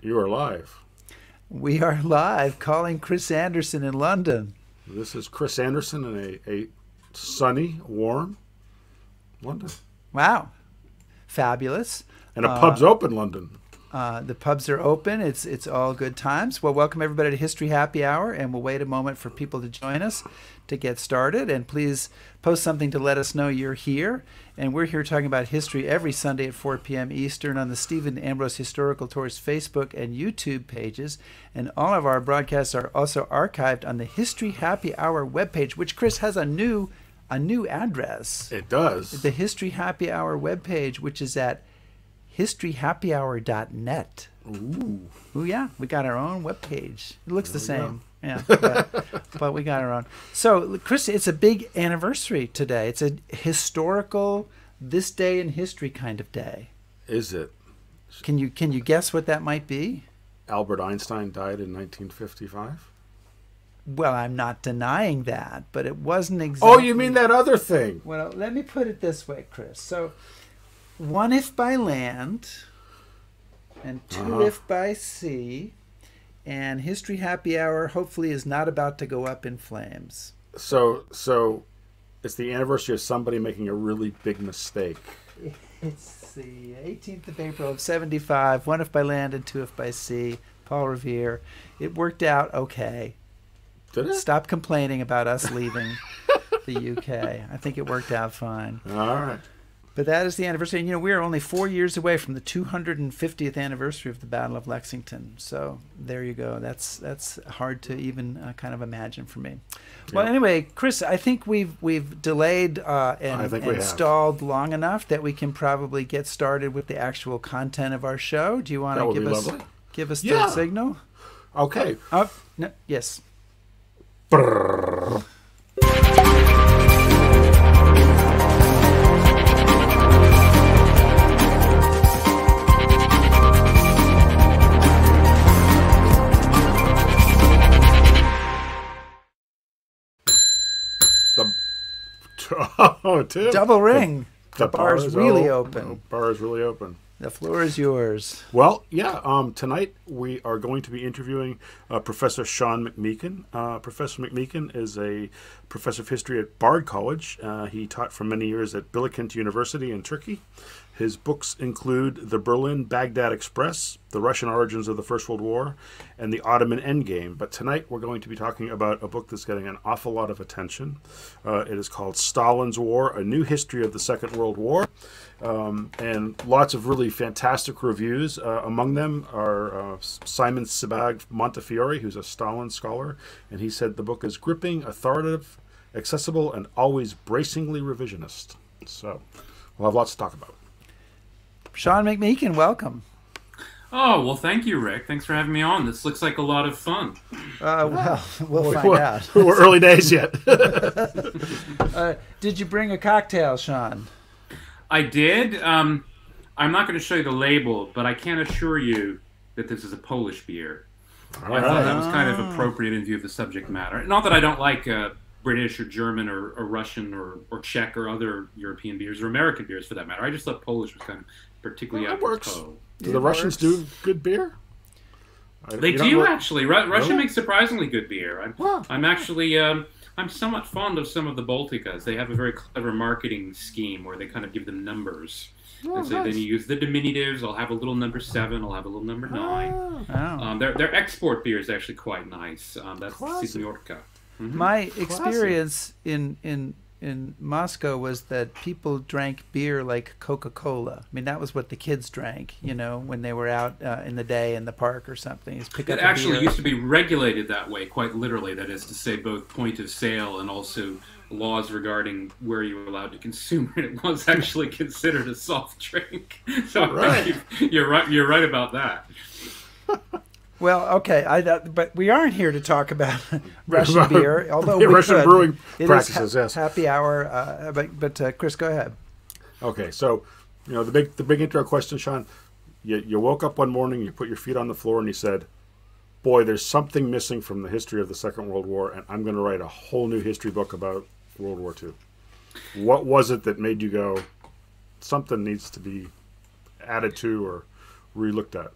You are live. We are live calling Chris Anderson in London. This is Chris Anderson in a sunny, warm London. Wow. Fabulous. And a pub's open, London. The pubs are open. It's all good times. Well, welcome everybody to History Happy Hour, and we'll wait a moment for people to join us to get started. And please post something to let us know you're here. And we're here talking about history every Sunday at 4 p.m. Eastern on the Stephen Ambrose Historical Tours Facebook and YouTube pages. And all of our broadcasts are also archived on the History Happy Hour webpage, which, Chris, has a new address. It does. The History Happy Hour webpage, which is at historyhappyhour.net. Ooh. Ooh, yeah. We got our own webpage. It looks the same. Go. Yeah, but we got our own. So, Chris, it's a big anniversary today. It's a historical, this day in history kind of day. Is it? Can you guess what that might be? Albert Einstein died in 1955? Well, I'm not denying that, but it wasn't exactly... Oh, you mean that other thing? Well, let me put it this way, Chris. So, one if by land, and two if by sea, and History Happy Hour hopefully is not about to go up in flames. So it's the anniversary of somebody making a really big mistake. It's the 18th of April of 75, one if by land and two if by sea. Paul Revere. It worked out okay. Did it? Stop complaining about us leaving the UK. I think it worked out fine. All right. But that is the anniversary. And, you know, we are only 4 years away from the 250th anniversary of the Battle of Lexington. So there you go. That's hard to even kind of imagine for me. Well, anyway, Chris, I think we've delayed and stalled long enough that we can probably get started with the actual content of our show. Do you want to give us the signal? Okay. No, yes. Brrr. Double ring. The bar is really open. The bar is really open. The floor is yours. Well, yeah. Tonight we are going to be interviewing Professor Sean McMeekin. Professor McMeekin is a professor of history at Bard College. He taught for many years at Bilkent University in Turkey. His books include The Berlin-Baghdad Express, The Russian Origins of the First World War, and The Ottoman Endgame. But tonight we're going to be talking about a book that's getting an awful lot of attention. It is called Stalins War, A New History of the Second World War. And lots of really fantastic reviews. Among them are Simon Sebag-Montefiore, who's a Stalin scholar, and he said the book is gripping, authoritative, accessible, and always bracingly revisionist. So we'll have lots to talk about. Sean McMeekin, welcome. Oh, well, thank you, Rick. Thanks for having me on. This looks like a lot of fun. Well, we'll find out. We're early days yet. Did you bring a cocktail, Sean? I did. I'm not going to show you the label, but I can assure you that this is a Polish beer. I thought that was kind of appropriate in view of the subject matter. Not that I don't like British or German or Russian or Czech or other European beers or American beers for that matter. I just thought Polish was kind of particularly apropos. Do the Russians do good beer? They do, actually. Russia makes surprisingly good beer. I'm actually... I'm somewhat fond of some of the Balticas. They have a very clever marketing scheme where they kind of give them numbers. And so then you use the diminutives. I'll have a little number 7. I'll have a little number 9. Their export beer is actually quite nice. That's Signorka. My experience in Moscow was that people drank beer like Coca-Cola. I mean, that was what the kids drank, you know, when they were out in the day in the park or something. It actually used to be regulated that way, quite literally. That is to say, both point of sale and also laws regarding where you were allowed to consume it. It was actually considered a soft drink. So I think you're right about that. Well, okay, but we aren't here to talk about Russian beer, although we Russian brewing practices. Yes, happy hour. But Chris, go ahead. Okay, so you know the big intro question, Sean. You woke up one morning, you put your feet on the floor, and you said, "Boy, there's something missing from the history of the Second World War, and I'm going to write a whole new history book about World War II." What was it that made you go, something needs to be added to or re-looked at?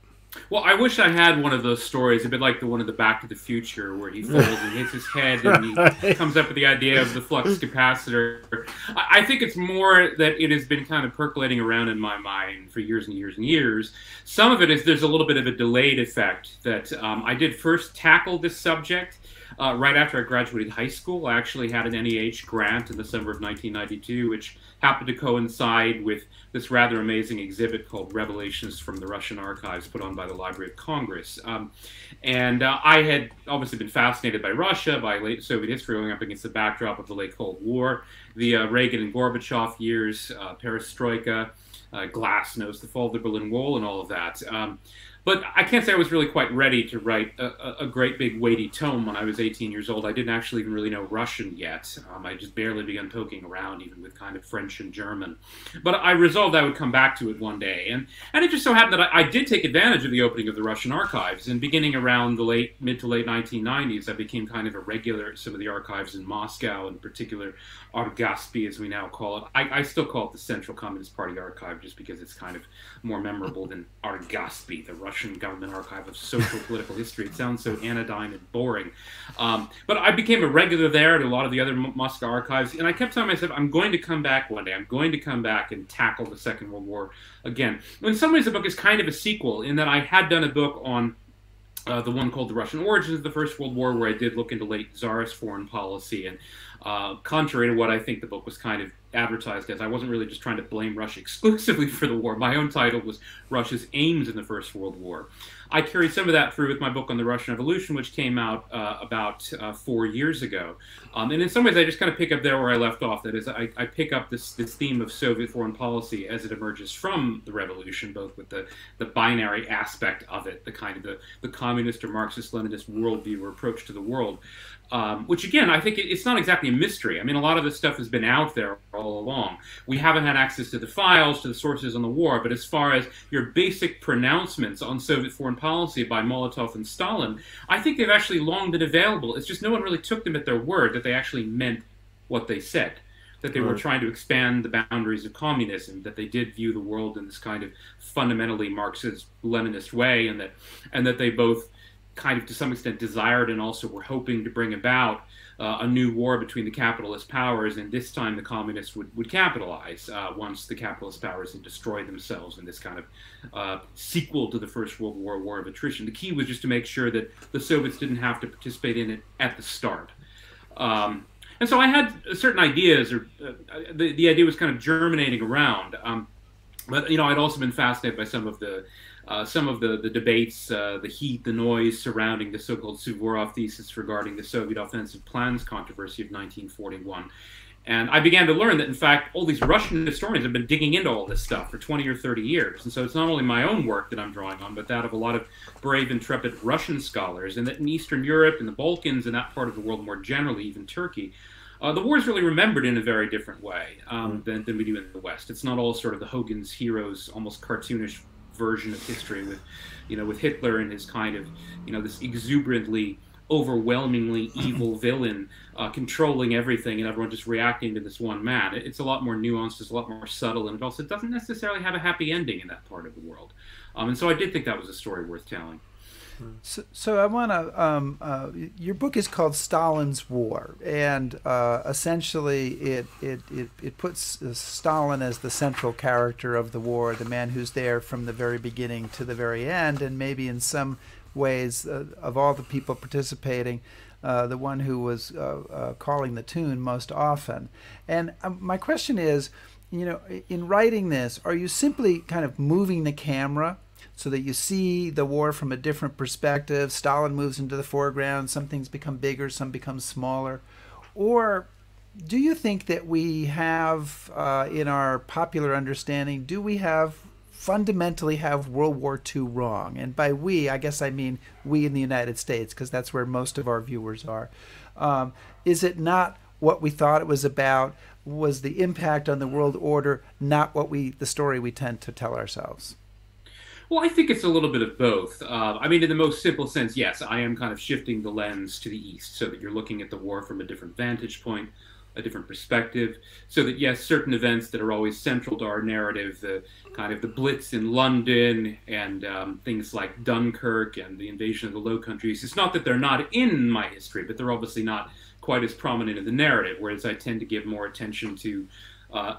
Well, I wish I had one of those stories, a bit like the one of the Back to the Future, where he falls and hits his head and he comes up with the idea of the flux capacitor. I think it's more that it has been kind of percolating around in my mind for years and years and years. Some of it is there's a little bit of a delayed effect that I did first tackle this subject right after I graduated high school. I actually had an NEH grant in the summer of 1992, which happened to coincide with this rather amazing exhibit called Revelations from the Russian Archives, put on by the Library of Congress. I had obviously been fascinated by Russia, by late Soviet history, going up against the backdrop of the late Cold War, the Reagan and Gorbachev years, perestroika, glasnost, the fall of the Berlin Wall, and all of that. But I can't say I was really quite ready to write a great big weighty tome when I was 18 years old. I didn't actually even really know Russian yet. I just barely began poking around, even with kind of French and German. But I resolved I would come back to it one day. And it just so happened that I did take advantage of the opening of the Russian archives. And beginning around the mid to late 1990s, I became kind of a regular at some of the archives in Moscow, in particular Argospi, as we now call it. I still call it the Central Communist Party Archive, just because it's kind of more memorable than Argospi, the Russian government archive of social political history. It sounds so anodyne and boring. But I became a regular there at a lot of the other Moscow archives, and I kept telling myself, I'm going to come back one day. I'm going to come back and tackle the Second World War again. In some ways, the book is kind of a sequel, in that I had done a book on the one called The Russian Origins of the First World War, where I did look into late Tsarist foreign policy. And contrary to what I think the book was kind of advertised as, I wasn't really just trying to blame Russia exclusively for the war. My own title was Russia's Aims in the First World War. I carried some of that through with my book on the Russian Revolution, which came out about 4 years ago. And in some ways, I just kind of pick up there where I left off. That is, I pick up this theme of Soviet foreign policy as it emerges from the revolution, both with the binary aspect of it, the kind of the communist or Marxist-Leninist worldview or approach to the world. Which, again, I think it's not exactly a mystery. I mean, a lot of this stuff has been out there all along. We haven't had access to the files, to the sources on the war, but as far as your basic pronouncements on Soviet foreign policy by Molotov and Stalin, I think they've actually long been available. It's just no one really took them at their word that they actually meant what they said, that they were trying to expand the boundaries of communism, that they did view the world in this kind of fundamentally Marxist-Leninist way, and that they both kind of to some extent desired and also were hoping to bring about a new war between the capitalist powers, and this time the communists would capitalize once the capitalist powers had destroyed themselves in this kind of sequel to the First World War, war of attrition. The key was just to make sure that the Soviets didn't have to participate in it at the start. And so I had certain ideas, or the idea was kind of germinating around. But you know, I'd also been fascinated by some of the debates, the heat, the noise surrounding the so-called Suvorov thesis regarding the Soviet offensive plans controversy of 1941. And I began to learn that, in fact, all these Russian historians have been digging into all this stuff for 20 or 30 years. And so it's not only my own work that I'm drawing on, but that of a lot of brave, intrepid Russian scholars. And that in Eastern Europe, in the Balkans, and that part of the world more generally, even Turkey, the war is really remembered in a very different way than we do in the West. It's not all sort of the Hogan's Heroes, almost cartoonish version of history with, you know, with Hitler and his kind of, you know, this exuberantly, overwhelmingly evil villain controlling everything and everyone just reacting to this one man. It's a lot more nuanced, it's a lot more subtle, and it also doesn't necessarily have a happy ending in that part of the world. And so I did think that was a story worth telling. So I want to. Your book is called Stalin's War, and essentially it puts Stalin as the central character of the war, the man who's there from the very beginning to the very end, and maybe in some ways, of all the people participating, the one who was calling the tune most often. And my question is, you know, in writing this, are you simply kind of moving the camera so that you see the war from a different perspective? Stalin moves into the foreground, some things become bigger, some become smaller. Or do you think that we have, in our popular understanding, do we fundamentally have World War II wrong? And by we, I guess I mean we in the United States, because that's where most of our viewers are. Is it not what we thought it was about? Was the impact on the world order not the story we tend to tell ourselves? Well, I think it's a little bit of both. I mean, in the most simple sense, yes, I am kind of shifting the lens to the East so that you're looking at the war from a different vantage point, a different perspective, so that yes, certain events that are always central to our narrative, the kind of the Blitz in London and things like Dunkirk and the invasion of the Low Countries, it's not that they're not in my history, but they're obviously not quite as prominent in the narrative, whereas I tend to give more attention to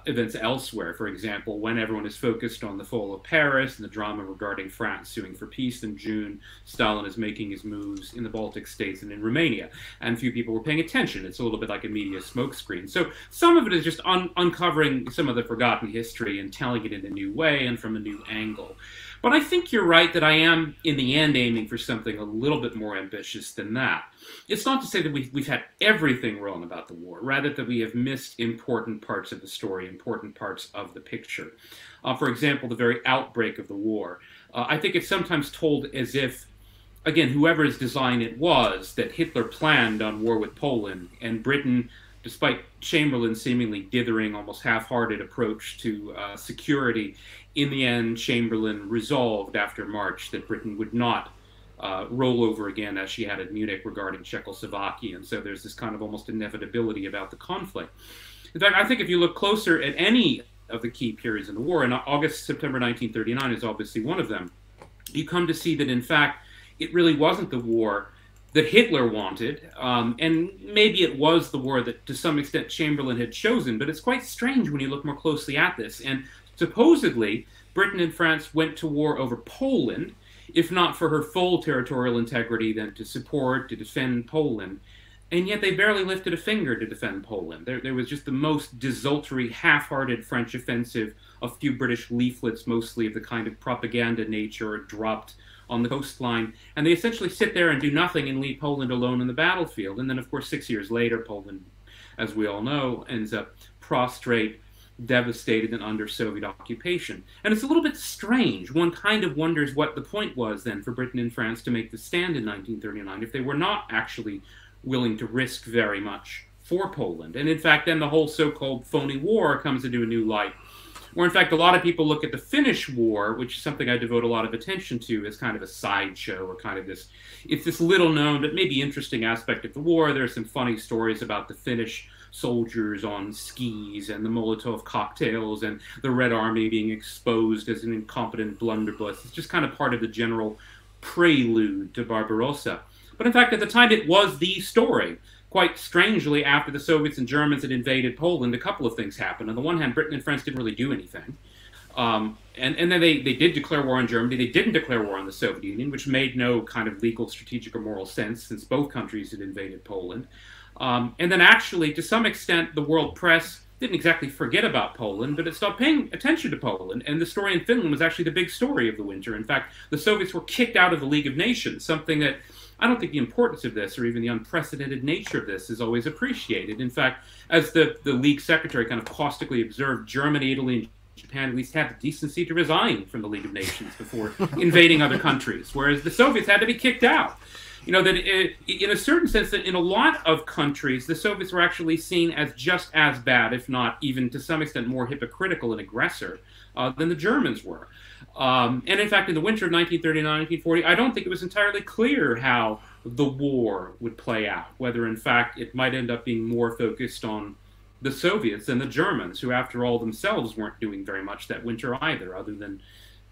events elsewhere. For example, when everyone is focused on the fall of Paris and the drama regarding France suing for peace in June, Stalin is making his moves in the Baltic states and in Romania, and few people were paying attention. It's a little bit like a media smokescreen. So some of it is just uncovering some of the forgotten history and telling it in a new way and from a new angle. But I think you're right that I am, in the end, aiming for something a little bit more ambitious than that. It's not to say that we've had everything wrong about the war, rather that we have missed important parts of the story, important parts of the picture. For example, the very outbreak of the war. I think it's sometimes told as if, again, whoever's design it was, that Hitler planned on war with Poland, and Britain, despite Chamberlain's seemingly dithering, almost half-hearted approach to security, in the end, Chamberlain resolved after March that Britain would not roll over again as she had at Munich regarding Czechoslovakia. And so there's this kind of almost inevitability about the conflict. In fact, I think if you look closer at any of the key periods in the war, and August, September 1939 is obviously one of them, you come to see that, in fact, it really wasn't the war that Hitler wanted, and maybe it was the war that, to some extent, Chamberlain had chosen, but it's quite strange when you look more closely at this. And supposedly, Britain and France went to war over Poland, if not for her full territorial integrity, then to support, to defend Poland. And yet they barely lifted a finger to defend Poland. There was just the most desultory, half-hearted French offensive, a few British leaflets, mostly of the kind of propaganda nature, dropped on the coastline. And they essentially sit there and do nothing and leave Poland alone in the battlefield. And then, of course, 6 years later, Poland, as we all know, ends up prostrate, devastated, and under Soviet occupation. And it's a little bit strange. One kind of wonders what the point was then for Britain and France to make the stand in 1939 if they were not actually willing to risk very much for Poland. And in fact, then the whole so-called phony war comes into a new light. Or in fact, a lot of people look at the Finnish War, which is something I devote a lot of attention to, as kind of a sideshow, or kind of this, it's this little known but maybe interesting aspect of the war. There are some funny stories about the Finnish soldiers on skis and the Molotov cocktails and the Red Army being exposed as an incompetent blunderbuss. It's just kind of part of the general prelude to Barbarossa. But in fact, at the time, it was the story. Quite strangely, after the Soviets and Germans had invaded Poland, a couple of things happened. On the one hand, Britain and France didn't really do anything. And then they did declare war on Germany. They didn't declare war on the Soviet Union, which made no kind of legal, strategic, or moral sense since both countries had invaded Poland. And then actually, to some extent, the world press didn't exactly forget about Poland, but it stopped paying attention to Poland. And the story in Finland was actually the big story of the winter. In fact, the Soviets were kicked out of the League of Nations, something that I don't think the importance of this, or even the unprecedented nature of this, is always appreciated. In fact, as the League secretary kind of caustically observed, Germany, Italy, and Japan at least had the decency to resign from the League of Nations before invading other countries, whereas the Soviets had to be kicked out. You know, that in a certain sense, that in a lot of countries, the Soviets were actually seen as just as bad, if not even to some extent more hypocritical and aggressor than the Germans were. And in fact, in the winter of 1939-1940, I don't think it was entirely clear how the war would play out, whether in fact it might end up being more focused on the Soviets than the Germans, who after all themselves weren't doing very much that winter either, other than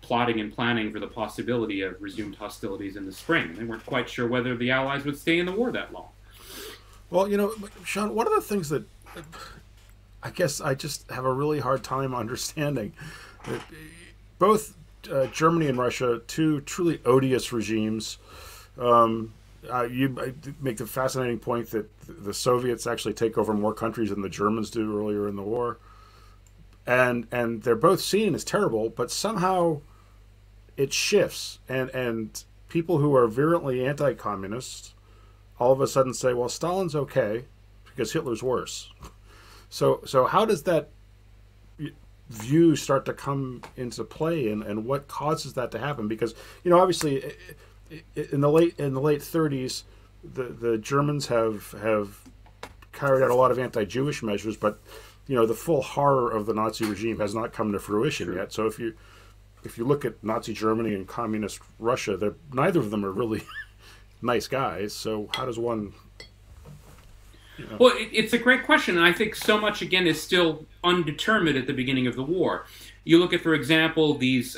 plotting and planning for the possibility of resumed hostilities in the spring. They weren't quite sure whether the Allies would stay in the war that long. Well, you know, Sean, one of the things that I guess I just have a really hard time understanding, that both Germany and Russia, two truly odious regimes. You make the fascinating point that the Soviets actually take over more countries than the Germans do earlier in the war. And they're both seen as terrible, but somehow it shifts, and people who are virulently anti-communist all of a sudden say, well, Stalin's okay because Hitler's worse. So how does that view start to come into play, and what causes that to happen? Because, you know, obviously in the late 30s, the Germans have carried out a lot of anti-Jewish measures, but you know, the full horror of the Nazi regime has not come to fruition yet. So if you look at Nazi Germany and communist Russia, neither of them are really nice guys. So how does one? Well, it's a great question, and I think so much, again, is still undetermined at the beginning of the war. You look at, for example, these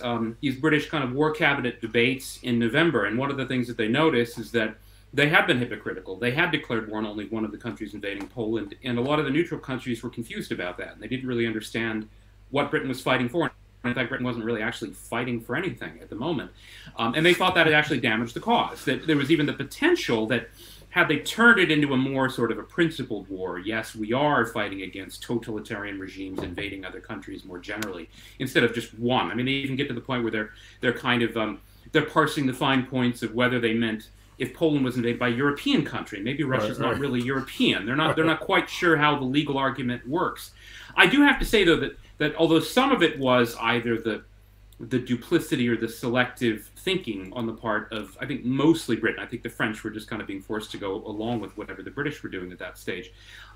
British kind of war cabinet debates in November, and one of the things that they notice is that they had been hypocritical. They had declared war on only one of the countries invading Poland, and a lot of the neutral countries were confused about that, and they didn't really understand what Britain was fighting for. In fact, Britain wasn't really actually fighting for anything at the moment. And they thought that it actually damaged the cause, that there was even the potential that had they turned it into a more sort of a principled war, yes, we are fighting against totalitarian regimes invading other countries more generally, instead of just one. I mean, they even get to the point where they're kind of they're parsing the fine points of whether they meant if Poland was invaded by a European country. Maybe Russia's not really European. They're not quite sure how the legal argument works. I do have to say, though, that although some of it was either the duplicity or the selective thinking on the part of, I think, mostly Britain. I think the French were just kind of being forced to go along with whatever the British were doing at that stage.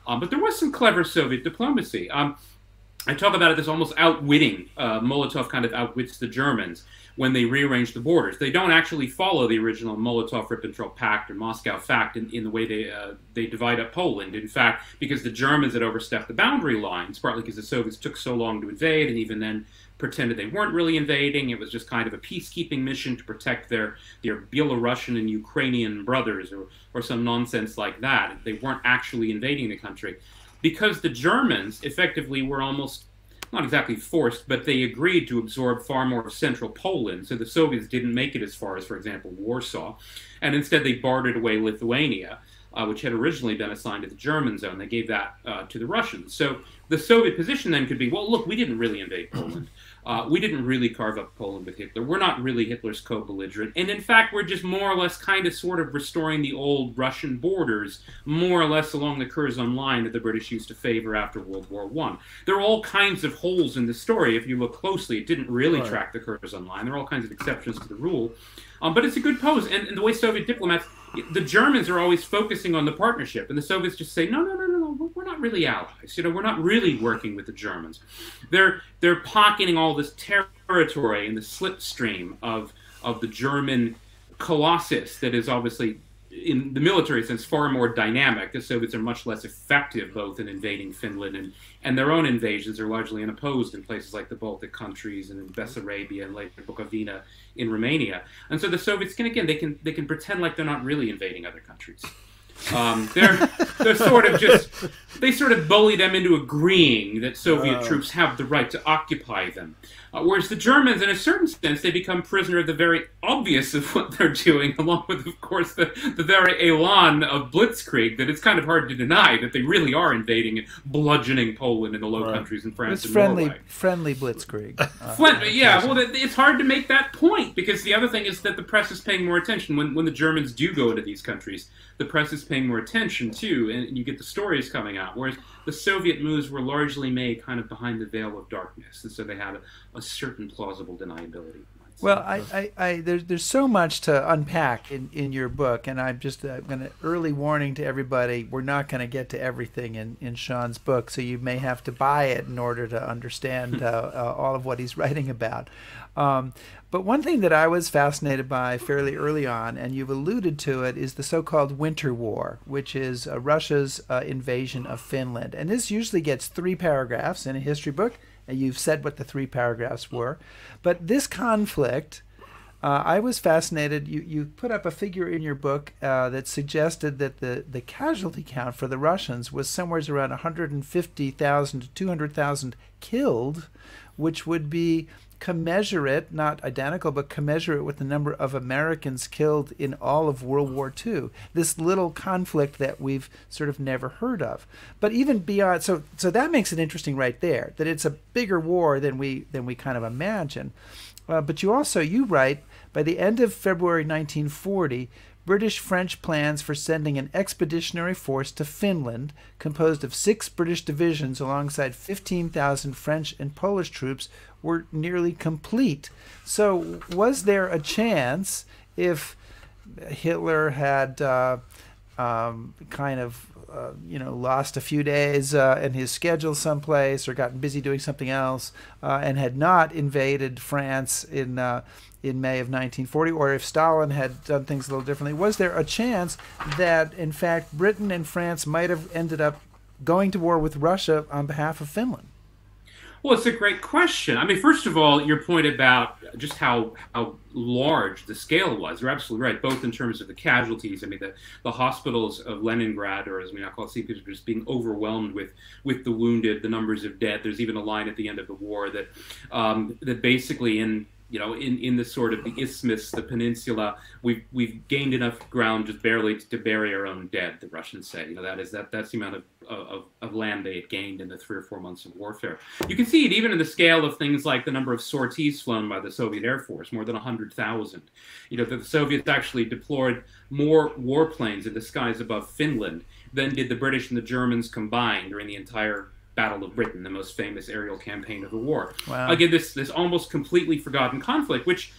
But there was some clever Soviet diplomacy. I talk about it as almost outwitting. Molotov kind of outwits the Germans when they rearrange the borders. They don't actually follow the original Molotov-Ribbentrop Pact or Moscow Pact in the way they divide up Poland. In fact, because the Germans had overstepped the boundary lines, partly because the Soviets took so long to invade, and even then pretended they weren't really invading. It was just kind of a peacekeeping mission to protect their Belarusian and Ukrainian brothers or some nonsense like that. They weren't actually invading the country. Because the Germans effectively were almost, not exactly forced, but they agreed to absorb far more of central Poland, so the Soviets didn't make it as far as, for example, Warsaw, and instead they bartered away Lithuania, which had originally been assigned to the German zone. They gave that to the Russians. So the Soviet position then could be, well, look, we didn't really invade Poland. We didn't really carve up Poland with Hitler. We're not really Hitler's co-belligerent. And in fact, we're just more or less kind of sort of restoring the old Russian borders, more or less along the Curzon line that the British used to favor after World War I. There are all kinds of holes in the story. If you look closely, it didn't really track the Curzon line. There are all kinds of exceptions to the rule. But it's a good pose. And the way Soviet diplomats, the Germans are always focusing on the partnership. And the Soviets just say, no, we're not really allies. We're not really working with the Germans. They're pocketing all this territory in the slipstream of the German colossus that is obviously, in the military sense, far more dynamic. The Soviets are much less effective both in invading Finland and their own invasions are largely unopposed in places like the Baltic countries and in Bessarabia and later Bukovina in Romania. And so the Soviets can, again, they can pretend like they're not really invading other countries. They're sort of just, they sort of bully them into agreeing that Soviet troops have the right to occupy them. Whereas the Germans, in a certain sense, they become prisoner of the very obvious of what they're doing, along with, of course, the very elan of blitzkrieg, that it's kind of hard to deny that they really are invading and bludgeoning Poland and the Low Countries and France and Norway. Friendly blitzkrieg. Yeah, well, it's hard to make that point, because the other thing is that the press is paying more attention. When the Germans do go into these countries, the press is paying more attention, too, and you get the stories coming out, whereas the Soviet moves were largely made kind of behind the veil of darkness, and so they had a certain plausible deniability. Well, there's so much to unpack in your book, and I'm just going to early warning to everybody, we're not going to get to everything in Sean's book, so you may have to buy it in order to understand all of what he's writing about. But one thing that I was fascinated by fairly early on, and you've alluded to it, is the so-called Winter War, which is Russia's invasion of Finland. And this usually gets 3 paragraphs in a history book, and you've said what the 3 paragraphs were. But this conflict, I was fascinated. You put up a figure in your book that suggested that the casualty count for the Russians was somewhere around 150,000 to 200,000 killed, which would be commensurate, not identical, but commensurate with the number of Americans killed in all of World War II. This little conflict that we've sort of never heard of. But even beyond, so that makes it interesting right there, that it's a bigger war than we kind of imagine. But you write, by the end of February 1940, British-French plans for sending an expeditionary force to Finland, composed of 6 British divisions alongside 15,000 French and Polish troops, were nearly complete. So was there a chance, if Hitler had lost a few days in his schedule someplace or gotten busy doing something else and had not invaded France in in May of 1940, or if Stalin had done things a little differently, was there a chance that, in fact, Britain and France might have ended up going to war with Russia on behalf of Finland? Well, it's a great question. I mean, first of all, your point about just how large the scale was, you're absolutely right, both in terms of the casualties. I mean, the hospitals of Leningrad, or as we now call it, St. Petersburg, just being overwhelmed with the wounded, the numbers of dead. There's even a line at the end of the war that that basically in the sort of the isthmus, the peninsula, we've gained enough ground just barely to bury our own dead, the Russians say. That's the amount of land they had gained in the 3 or 4 months of warfare. You can see it even in the scale of things like the number of sorties flown by the Soviet Air Force, more than 100,000. The Soviets actually deployed more warplanes in the skies above Finland than did the British and the Germans combined during the entire Battle of Britain, the most famous aerial campaign of the war. Wow. Again, this almost completely forgotten conflict, which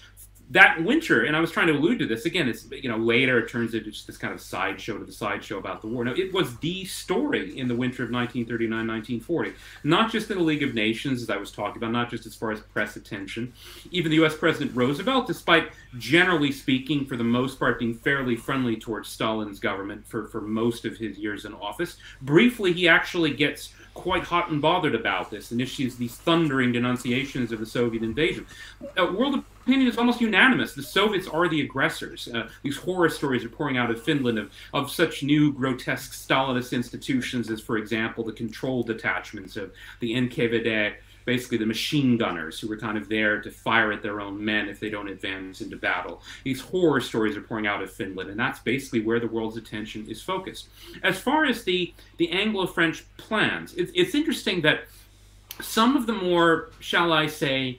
that winter, and I was trying to allude to this, again, it's, later it turns into just this kind of sideshow to the sideshow about the war. No, it was the story in the winter of 1939-1940, not just in the League of Nations, as I was talking about, not just as far as press attention. Even the U.S. President Roosevelt, despite generally speaking, for the most part, being fairly friendly towards Stalin's government for most of his years in office, briefly he actually gets quite hot and bothered about this and issues these thundering denunciations of the Soviet invasion. World opinion is almost unanimous. The Soviets are the aggressors. These horror stories are pouring out of Finland of such new grotesque Stalinist institutions as, for example, the control detachments of the NKVD, basically the machine gunners who were kind of there to fire at their own men if they don't advance into battle. These horror stories are pouring out of Finland, and that's basically where the world's attention is focused. As far as the Anglo-French plans, it's interesting that some of the more, shall I say,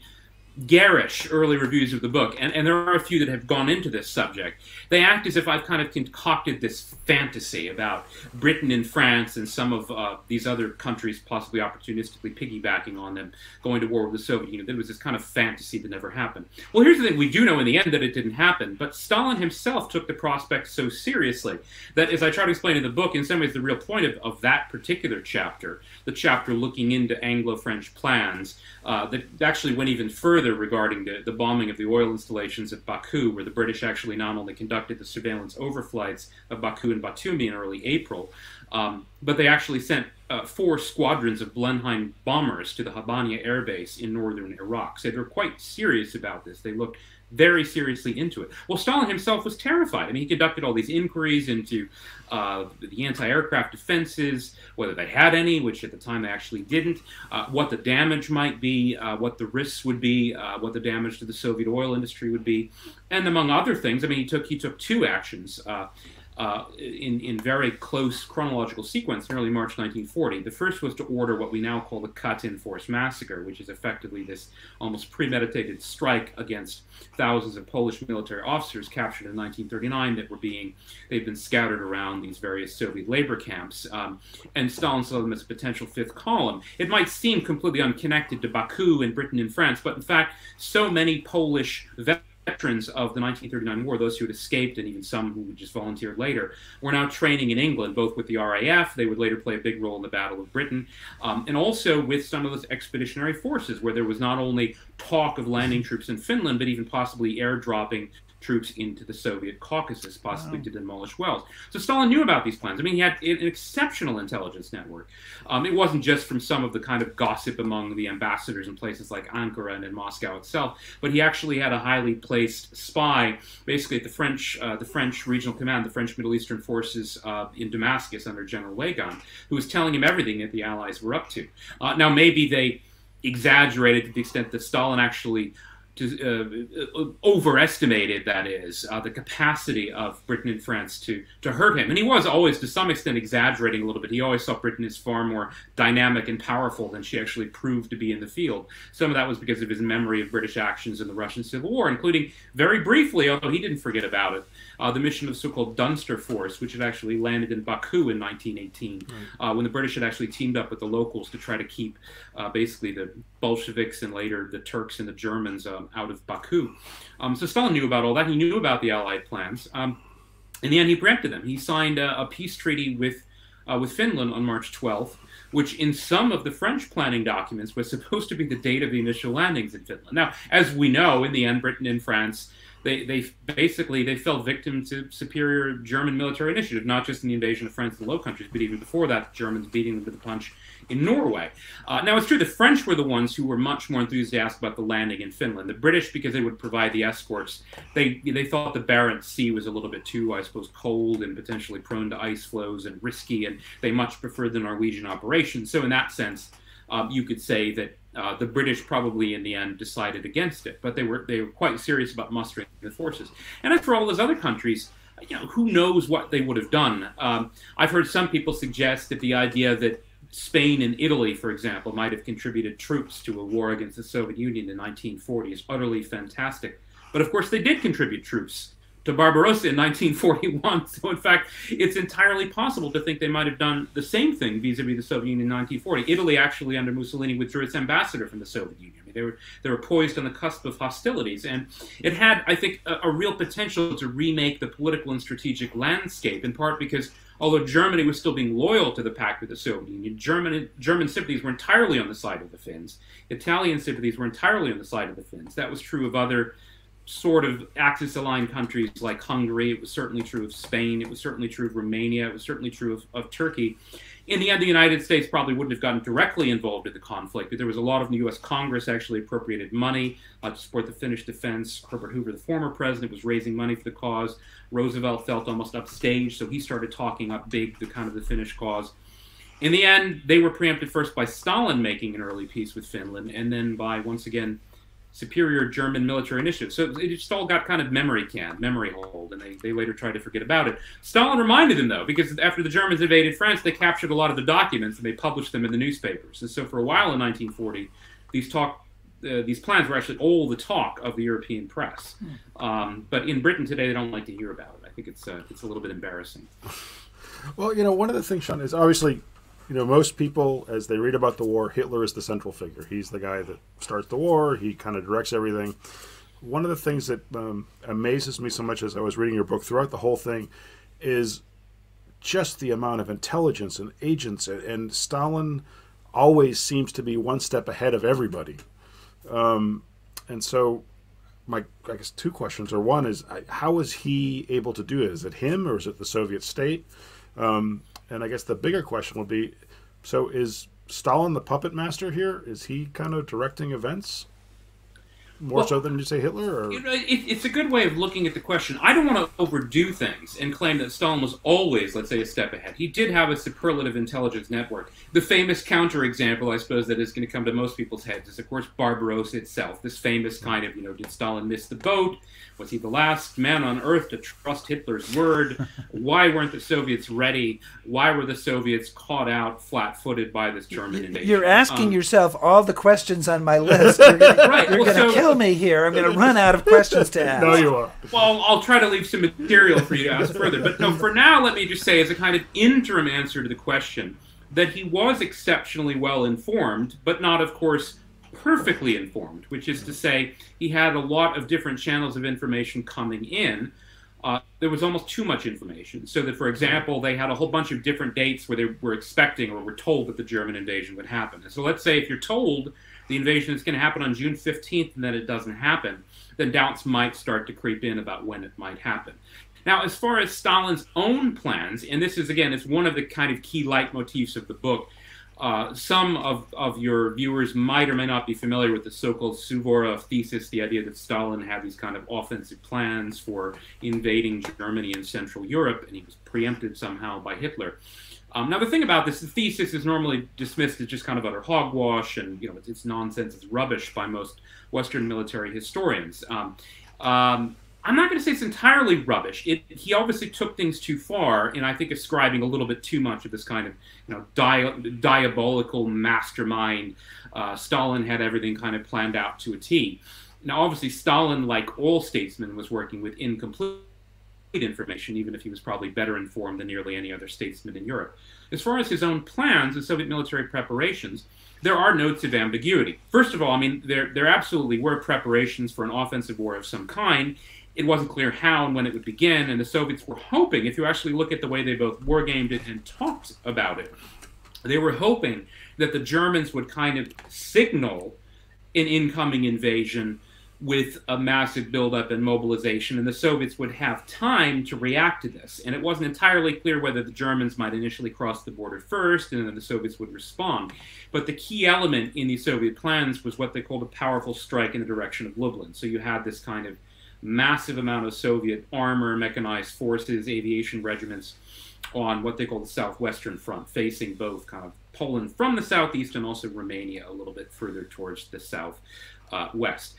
garish early reviews of the book, and there are a few that have gone into this subject, they act as if I've kind of concocted this fantasy about Britain and France and some of these other countries possibly opportunistically piggybacking on them, going to war with the Soviet Union. There was this kind of fantasy that never happened. Well, here's the thing. We do know in the end that it didn't happen, but Stalin himself took the prospect so seriously that, as I try to explain in the book, in some ways the real point of that particular chapter, the chapter looking into Anglo-French plans, that actually went even further regarding the bombing of the oil installations at Baku, where the British actually not only conducted the surveillance overflights of Baku and Batumi in early April, but they actually sent 4 squadrons of Blenheim bombers to the Habania Air Base in northern Iraq. So they were quite serious about this. They looked very seriously into it. Well, Stalin himself was terrified. I mean, he conducted all these inquiries into the anti-aircraft defenses, whether they had any, which at the time they actually didn't, what the damage might be, what the risks would be, what the damage to the Soviet oil industry would be, and among other things, I mean, he took 2 actions in very close chronological sequence in early March 1940. The first was to order what we now call the Katyn Force Massacre, which is effectively this almost premeditated strike against thousands of Polish military officers captured in 1939 that they'd been scattered around these various Soviet labor camps, and Stalin saw them as a potential 5th column. It might seem completely unconnected to Baku and Britain and France, but in fact, so many Polish veterans of the 1939 war, those who had escaped and even some who just volunteered later, were now training in England, both with the RAF. They would later play a big role in the Battle of Britain, and also with some of those expeditionary forces, where there was not only talk of landing troops in Finland, but even possibly airdropping troops into the Soviet Caucasus, possibly to demolish wells. So Stalin knew about these plans. I mean, he had an exceptional intelligence network. It wasn't just from some of the kind of gossip among the ambassadors in places like Ankara and in Moscow itself, but he actually had a highly placed spy, basically at the French Regional Command, the French Middle Eastern Forces in Damascus under General Weygand, who was telling him everything that the Allies were up to. Now, maybe they exaggerated to the extent that Stalin actually overestimated, that is, the capacity of Britain and France to hurt him. And he was always, to some extent, exaggerating a little bit. He always saw Britain as far more dynamic and powerful than she actually proved to be in the field. Some of that was because of his memory of British actions in the Russian Civil War, including, very briefly, although he didn't forget about it, the mission of the so-called Dunster Force, which had actually landed in Baku in 1918, when the British had actually teamed up with the locals to try to keep basically the Bolsheviks and later the Turks and the Germans out of Baku. So Stalin knew about all that. He knew about the Allied plans. In the end, he preempted them. He signed a peace treaty with with Finland on March 12th, which in some of the French planning documents was supposed to be the date of the initial landings in Finland. Now, as we know, in the end, Britain and France, they fell victim to superior German military initiative, not just in the invasion of France and the Low Countries, but even before that, the Germans beating them to the punch in Norway. Now, it's true the French were the ones who were much more enthusiastic about the landing in Finland. The British, because they would provide the escorts, they thought the Barents Sea was a little bit too, I suppose, cold and potentially prone to ice flows and risky, and they much preferred the Norwegian operation. So in that sense, you could say that the British probably in the end decided against it, but they were quite serious about mustering the forces. And as for all those other countries, who knows what they would have done? I've heard some people suggest that the idea that Spain and Italy, for example, might have contributed troops to a war against the Soviet Union in 1940 is utterly fantastic. But of course, they did contribute troops to Barbarossa in 1941. So in fact, it's entirely possible to think they might have done the same thing vis-a-vis the Soviet Union in 1940. Italy actually, under Mussolini, withdrew its ambassador from the Soviet Union. I mean, they were poised on the cusp of hostilities, and it had, I think, a real potential to remake the political and strategic landscape, in part because although Germany was still being loyal to the pact with the Soviet Union, German sympathies were entirely on the side of the Finns. Italian sympathies were entirely on the side of the Finns. That was true of other sort of Axis-aligned countries like Hungary. It was certainly true of Spain. It was certainly true of Romania. It was certainly true of Turkey. In the end, the United States probably wouldn't have gotten directly involved in the conflict, but there was a lot of the U.S. Congress actually appropriated money to support the Finnish defense. Herbert Hoover, the former president, was raising money for the cause. Roosevelt felt almost upstaged, so he started talking up big the Finnish cause. In the end, they were preempted first by Stalin making an early peace with Finland, and then by, once again, superior German military initiative. So it just all got kind of memory hold, and they later tried to forget about it. Stalin reminded them, though, because after the Germans invaded France, they captured a lot of the documents and they published them in the newspapers. And so for a while in 1940, these plans were actually all the talk of the European press. But in Britain today, they don't like to hear about it. I think it's a little bit embarrassing. Well, one of the things, Sean, is obviously, most people, as they read about the war, Hitler is the central figure. He's the guy that starts the war. He kind of directs everything. One of the things that amazes me so much as I was reading your book throughout the whole thing is just the amount of intelligence and agents. And Stalin always seems to be one step ahead of everybody. And so I guess two questions are, one is, how is he able to do it? Is it him or is it the Soviet state? And I guess the bigger question would be, so is Stalin the puppet master here? Is he kind of directing events more so than you say Hitler? Or? It's a good way of looking at the question. I don't want to overdo things and claim that Stalin was always, let's say, a step ahead. He did have a superlative intelligence network. The famous counterexample, I suppose, that is going to come to most people's heads is, of course, Barbarossa itself. This famous kind of, did Stalin miss the boat? Was he the last man on earth to trust Hitler's word? Why weren't the Soviets ready? Why were the Soviets caught out flat-footed by this German invasion? You're asking yourself all the questions on my list. You're going to kill me here. I'm going to run out of questions to ask. No, you are. Well, I'll try to leave some material for you to ask further. But no, for now, let me just say, as a kind of interim answer to the question, that he was exceptionally well informed, but not, of course, perfectly informed, which is to say he had a lot of different channels of information coming in. There was almost too much information, so that, for example, they had a whole bunch of different dates where they were expecting or were told that the German invasion would happen. And so let's say if you're told the invasion is going to happen on June 15th and then it doesn't happen, then doubts might start to creep in about when it might happen. Now, as far as Stalin's own plans, and this is, again, it's one of the kind of key leitmotifs of the book. Some of your viewers might or may not be familiar with the so-called Suvorov thesis, the idea that Stalin had these kind of offensive plans for invading Germany and Central Europe, and he was preempted somehow by Hitler. Now, the thing about this, the thesis is normally dismissed as just kind of utter hogwash, and it's nonsense, it's rubbish by most Western military historians. I'm not going to say it's entirely rubbish. He obviously took things too far, and I think ascribing a little bit too much of this kind of diabolical mastermind. Stalin had everything kind of planned out to a T. Now, obviously, Stalin, like all statesmen, was working with incomplete information, even if he was probably better informed than nearly any other statesman in Europe. As far as his own plans and Soviet military preparations, there are notes of ambiguity. First of all, I mean, there absolutely were preparations for an offensive war of some kind. it wasn't clear how and when it would begin, and the Soviets were hoping, if you actually look at the way they both wargamed it and talked about it, they were hoping that the Germans would kind of signal an incoming invasion with a massive buildup and mobilization, and the Soviets would have time to react to this. And it wasn't entirely clear whether the Germans might initially cross the border first, and then the Soviets would respond. But the key element in these Soviet plans was what they called a powerful strike in the direction of Lublin. So you had this kind of massive amount of Soviet armor, mechanized forces, aviation regiments on what they call the southwestern front, facing both kind of Poland from the southeast and also Romania a little bit further towards the south. West.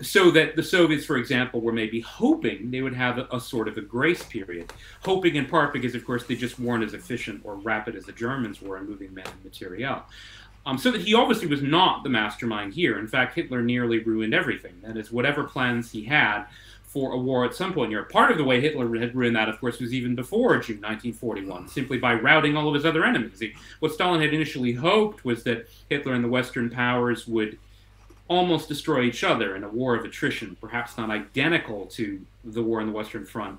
So that the Soviets, for example, were maybe hoping they would have a sort of a grace period. Hoping in part because, of course, they just weren't as efficient or rapid as the Germans were in moving men and materiel. So that he obviously was not the mastermind here. In fact, Hitler nearly ruined everything. That is, whatever plans he had for a war at some point in Europe. Part of the way Hitler had ruined that, of course, was even before June 1941, simply by routing all of his other enemies. What Stalin had initially hoped was that Hitler and the Western powers would almost destroy each other in a war of attrition, perhaps not identical to the war on the Western Front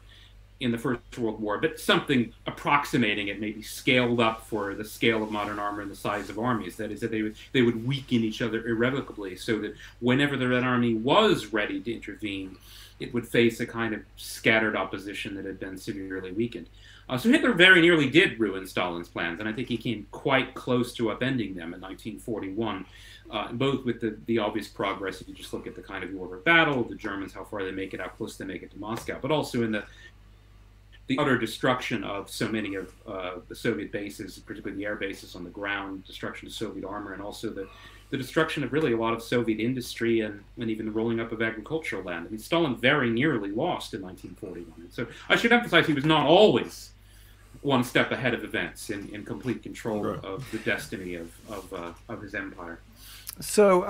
in the First World War, but something approximating it, maybe scaled up for the scale of modern armor and the size of armies. That is, that they would weaken each other irrevocably, so that whenever the Red Army was ready to intervene, it would face a kind of scattered opposition that had been severely weakened. So Hitler very nearly did ruin Stalin's plans, and I think he came quite close to upending them in 1941, both with the obvious progress, if you just look at the kind of the order of battle, the Germans, how far they make it, how close they make it to Moscow, but also in the utter destruction of so many of the Soviet bases, particularly the air bases on the ground, destruction of Soviet armor, and also the destruction of really a lot of Soviet industry and even the rolling up of agricultural land. I mean, Stalin very nearly lost in 1941. And so I should emphasize he was not always one step ahead of events in complete control of the destiny of his empire. So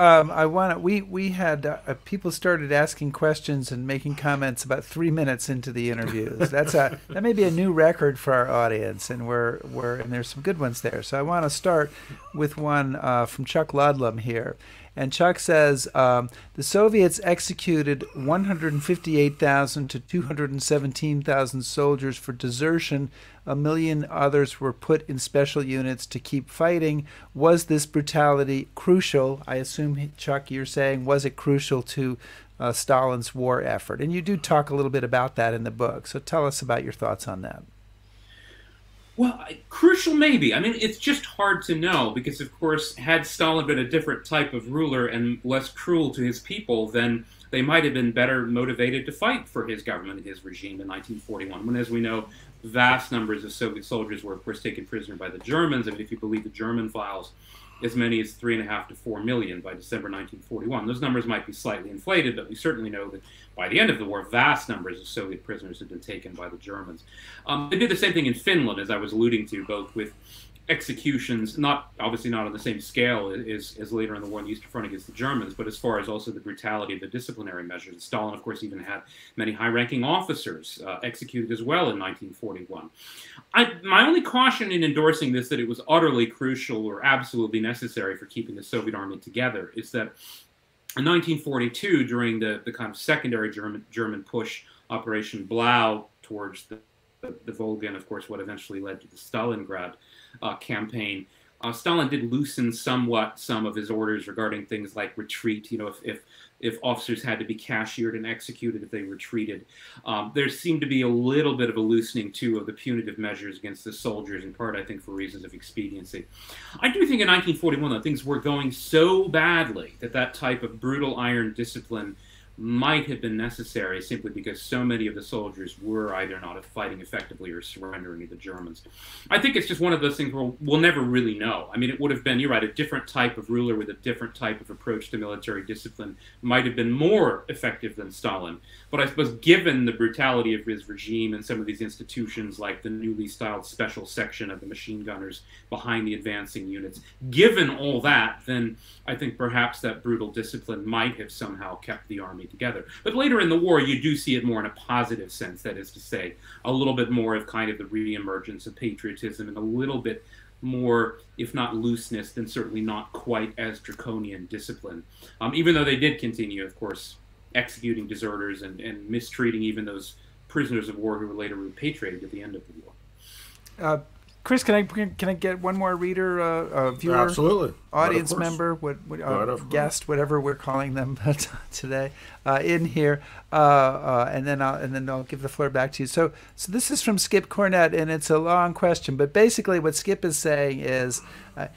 we had people started asking questions and making comments about 3 minutes into the interviews. That may be a new record for our audience, and and there's some good ones there. So I want to start with one from Chuck Ludlam here. And Chuck says, the Soviets executed 158,000 to 217,000 soldiers for desertion. 1 million others were put in special units to keep fighting. Was this brutality crucial? I assume, Chuck, you're saying, was it crucial to Stalin's war effort? And you do talk a little bit about that in the book. So tell us about your thoughts on that. Well, crucial maybe. I mean, it's just hard to know because, of course, had Stalin been a different type of ruler and less cruel to his people, then they might have been better motivated to fight for his government and his regime in 1941, when, as we know, vast numbers of Soviet soldiers were, of course, taken prisoner by the Germans. I mean, if you believe the German files, as many as 3.5 to 4 million by December 1941. Those numbers might be slightly inflated, but we certainly know that by the end of the war, vast numbers of Soviet prisoners had been taken by the Germans. They did the same thing in Finland, as I was alluding to, both with executions, obviously not on the same scale as later in the war on the Eastern Front against the Germans, but as far as also the brutality of the disciplinary measures. Stalin, of course, even had many high-ranking officers executed as well in 1941. My only caution in endorsing this, that it was utterly crucial or absolutely necessary for keeping the Soviet army together, is that in 1942, during the kind of secondary German push, Operation Blau, towards the Volga, and of course what eventually led to the Stalingrad campaign, Stalin did loosen somewhat some of his orders regarding things like retreat. You know, if officers had to be cashiered and executed if they retreated, there seemed to be a little bit of a loosening too of the punitive measures against the soldiers, in part I think for reasons of expediency. I do think in 1941 that things were going so badly that type of brutal iron discipline might have been necessary simply because so many of the soldiers were either not fighting effectively or surrendering to the Germans. I think it's just one of those things where we'll never really know. I mean, it would have been, you're right, a different type of ruler with a different type of approach to military discipline might have been more effective than Stalin. But I suppose given the brutality of his regime and some of these institutions like the newly styled special section of the machine gunners behind the advancing units, given all that, then I think perhaps that brutal discipline might have somehow kept the army together. But later in the war, you do see it more in a positive sense, that is to say, a little bit more of kind of the re-emergence of patriotism and a little bit more, if not looseness, then certainly not quite as draconian discipline. Even though they did continue, of course, executing deserters and mistreating even those prisoners of war who were later repatriated at the end of the war. Chris, can I get one more reader, viewer, absolutely, audience member, guest, whatever we're calling them today, in here, and then I'll give the floor back to you. So this is from Skip Cornett, and it's a long question, but basically what Skip is saying is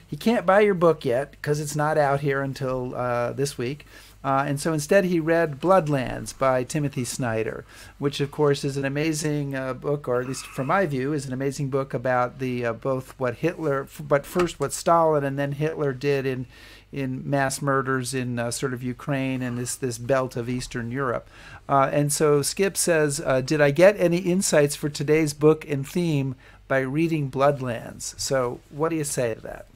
he can't buy your book yet because it's not out here until this week. And so instead he read Bloodlands by Timothy Snyder, which of course is an amazing book, or at least from my view, is an amazing book about the both what Hitler, but first what Stalin and then Hitler did in mass murders in sort of Ukraine and this belt of Eastern Europe. And so Skip says, did I get any insights for today's book and theme by reading Bloodlands? So what do you say to that?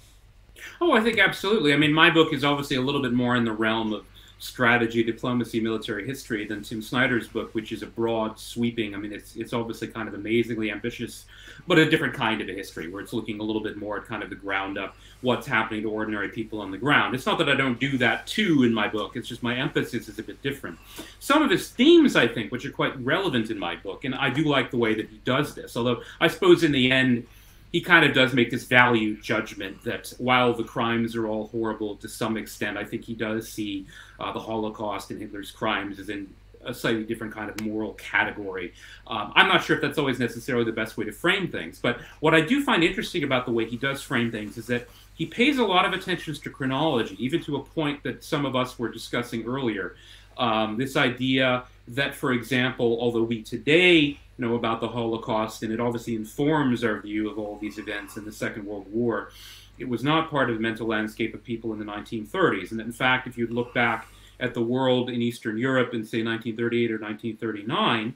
Oh, I think absolutely. I mean, my book is obviously a little bit more in the realm of strategy, diplomacy, military history than Tim Snyder's book, which is a broad, sweeping, I mean, it's obviously kind of amazingly ambitious, but a different kind of a history, where it's looking a little bit more at kind of the ground up, what's happening to ordinary people on the ground. It's not that I don't do that too in my book, it's just my emphasis is a bit different. Some of his themes, I think, which are quite relevant in my book, and I do like the way that he does this, although I suppose in the end, he kind of does make this value judgment that while the crimes are all horrible to some extent, I think he does see the Holocaust and Hitler's crimes as in a slightly different kind of moral category. I'm not sure if that's always necessarily the best way to frame things, but what I do find interesting about the way he does frame things is that he pays a lot of attention to chronology, even to a point that some of us were discussing earlier. This idea that, for example, although we today know about the Holocaust, and it obviously informs our view of all these events in the Second World War, it was not part of the mental landscape of people in the 1930s. And that, in fact, if you look back at the world in Eastern Europe in, say, 1938 or 1939,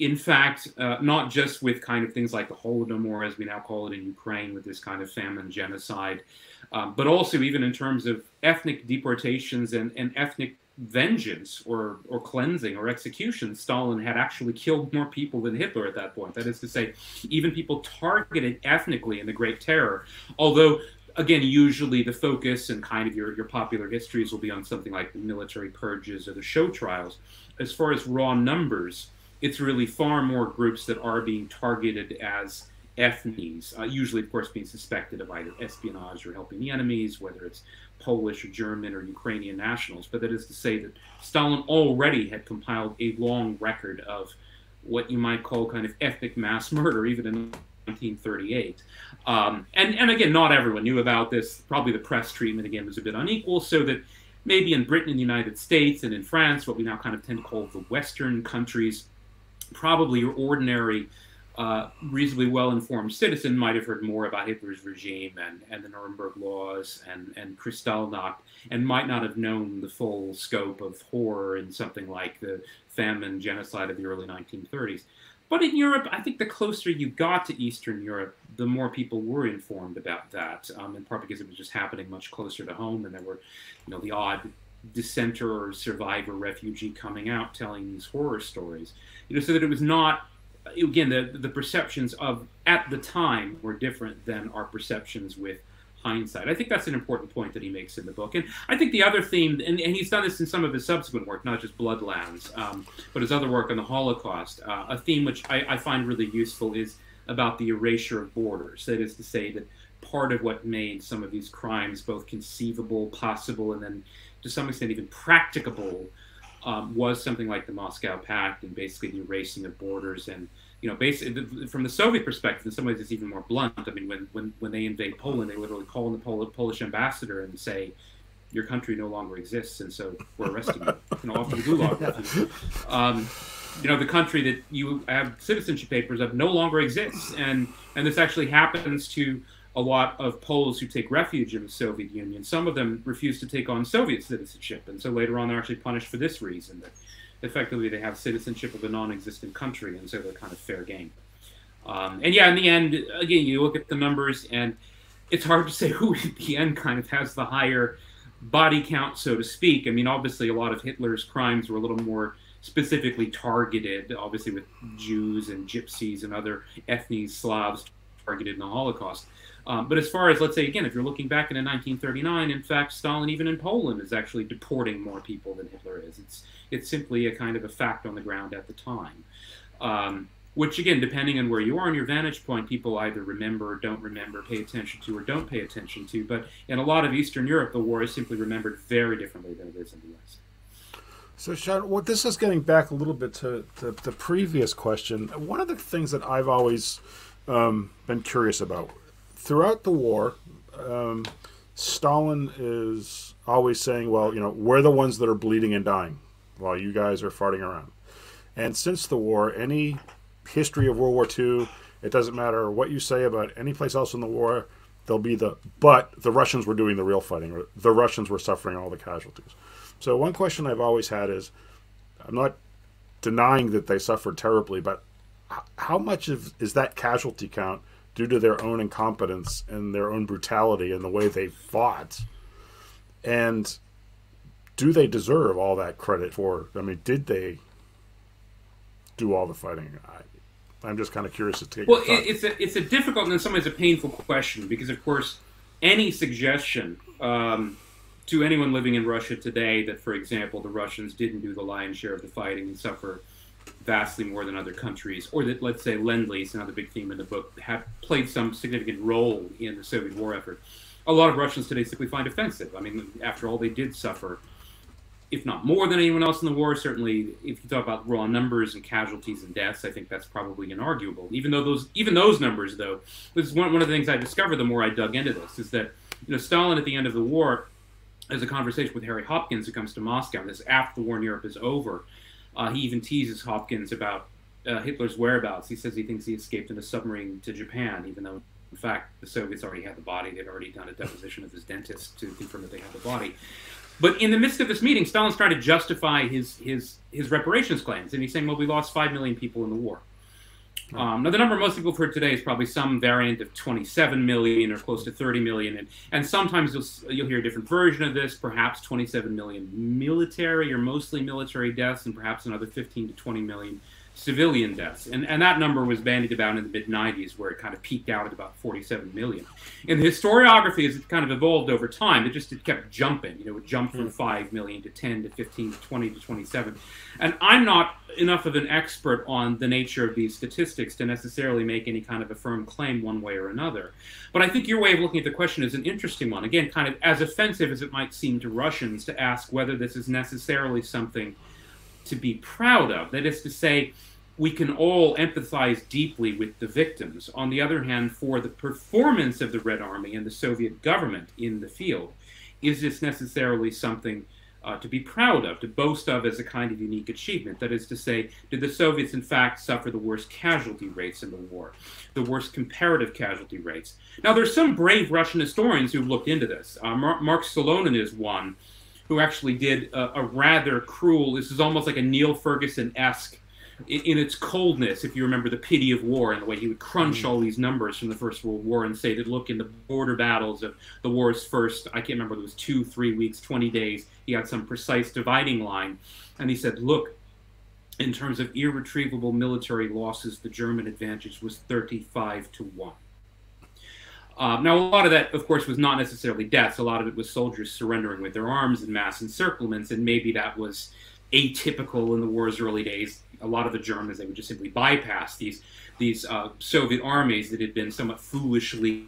in fact, not just with kind of things like the Holodomor, as we now call it in Ukraine, with this kind of famine genocide, but also even in terms of ethnic deportations and ethnic vengeance or cleansing or execution, Stalin had actually killed more people than Hitler at that point. That is to say, even people targeted ethnically in the Great Terror, although, again, usually the focus and kind of your popular histories will be on something like the military purges or the show trials. As far as raw numbers, it's really far more groups that are being targeted as ethnies, usually, of course, being suspected of either espionage or helping the enemies, whether it's Polish or German or Ukrainian nationals. But that is to say that Stalin already had compiled a long record of what you might call kind of ethnic mass murder, even in 1938. And again, not everyone knew about this. Probably the press treatment, again, was a bit unequal, so that maybe in Britain and the United States and in France, what we now kind of tend to call the Western countries, probably your ordinary reasonably well-informed citizen might have heard more about Hitler's regime and the Nuremberg laws and Kristallnacht, and might not have known the full scope of horror in something like the famine genocide of the early 1930s. But in Europe, I think the closer you got to Eastern Europe, the more people were informed about that, in part because it was just happening much closer to home, and there were, the odd dissenter or survivor refugee coming out telling these horror stories, so that it was not. Again, the perceptions of at the time were different than our perceptions with hindsight. I think that's an important point that he makes in the book. And I think the other theme, and he's done this in some of his subsequent work, not just Bloodlands, but his other work on the Holocaust, a theme which I find really useful is about the erasure of borders. That is to say that part of what made some of these crimes both conceivable, possible, and then to some extent even practicable was something like the Moscow Pact and basically the erasing of borders. And basically from the Soviet perspective, in some ways it's even more blunt. I mean, when they invade Poland, they literally call in the Polish ambassador and say, "Your country no longer exists, and so we're arresting you." Off to the gulag. The country that you have citizenship papers of no longer exists, and this actually happens to a lot of Poles who take refuge in the Soviet Union. Some of them refuse to take on Soviet citizenship, and so later on they're actually punished for this reason, that effectively they have citizenship of a non-existent country, and so they're kind of fair game. And yeah, in the end, again, you look at the numbers, and it's hard to say who at the end kind of has the higher body count, so to speak. I mean, obviously a lot of Hitler's crimes were a little more specifically targeted, obviously with Jews and Gypsies and other ethnies, Slavs, targeted in the Holocaust. But as far as, let's say, again, if you're looking back into 1939, in fact, Stalin, even in Poland, is actually deporting more people than Hitler is. It's simply a kind of a fact on the ground at the time. Which, again, depending on where you are on your vantage point, people either remember, don't remember, pay attention to, or don't pay attention to. But in a lot of Eastern Europe, the war is simply remembered very differently than it is in the West. So, Sean, this is getting back a little bit to the previous question. One of the things that I've always been curious about, throughout the war, Stalin is always saying, well, we're the ones that are bleeding and dying while you guys are farting around. And since the war, any history of World War II, it doesn't matter what you say about any place else in the war, there'll be but the Russians were doing the real fighting, or the Russians were suffering all the casualties. So one question I've always had is, I'm not denying that they suffered terribly, but how much is that casualty count due to their own incompetence and their own brutality and the way they fought? And do they deserve all that credit for, did they do all the fighting? I'm just kind of curious to take. Well, it's a difficult and in some ways a painful question, because of course any suggestion to anyone living in Russia today that, for example, the Russians didn't do the lion's share of the fighting and suffer vastly more than other countries, or that, let's say, Lend-Lease, another big theme in the book, have played some significant role in the Soviet war effort, a lot of Russians today simply find offensive. After all, they did suffer, if not more than anyone else in the war. Certainly, if you talk about raw numbers and casualties and deaths, I think that's probably inarguable. Even those numbers, though, this is one of the things I discovered the more I dug into this, is that Stalin at the end of the war has a conversation with Harry Hopkins, who comes to Moscow. This is after the war in Europe is over. He even teases Hopkins about Hitler's whereabouts. He says he thinks he escaped in a submarine to Japan, even though, in fact, the Soviets already had the body. They'd already done a deposition of his dentist to confirm that they had the body. But in the midst of this meeting, Stalin's trying to justify his reparations claims, and he's saying, well, we lost 5 million people in the war. Now, the number most people have heard today is probably some variant of 27 million or close to 30 million, and sometimes you'll hear a different version of this, perhaps 27 million military or mostly military deaths, and perhaps another 15 to 20 million civilian deaths. And that number was bandied about in the mid-90s, where it kind of peaked out at about 47 million. In the historiography, as it kind of evolved over time, it kept jumping. It jumped from 5 million to 10 to 15 to 20 to 27. And I'm not enough of an expert on the nature of these statistics to necessarily make any kind of a firm claim one way or another. But I think your way of looking at the question is an interesting one. Again, kind of as offensive as it might seem to Russians to ask whether this is necessarily something to be proud of. That is to say, we can all empathize deeply with the victims. On the other hand, for the performance of the Red Army and the Soviet government in the field, is this necessarily something to be proud of, to boast of as a kind of unique achievement? That is to say, did the Soviets in fact suffer the worst casualty rates in the war, the worst comparative casualty rates? Now, there's some brave Russian historians who've looked into this. Mark Solonin is one who actually did a rather cruel, this is almost like a Neil Ferguson-esque in its coldness, if you remember The Pity of War, and the way he would crunch all these numbers from the First World War and say that, look, in the border battles of the war's first, I can't remember, it was 2, 3 weeks, 20 days, he had some precise dividing line, and he said, look, in terms of irretrievable military losses, the German advantage was 35 to 1. Now, a lot of that, of course, was not necessarily deaths. A lot of it was soldiers surrendering with their arms in mass encirclements, and maybe that was atypical in the war's early days. A lot of the Germans, they would just simply bypass these Soviet armies that had been somewhat foolishly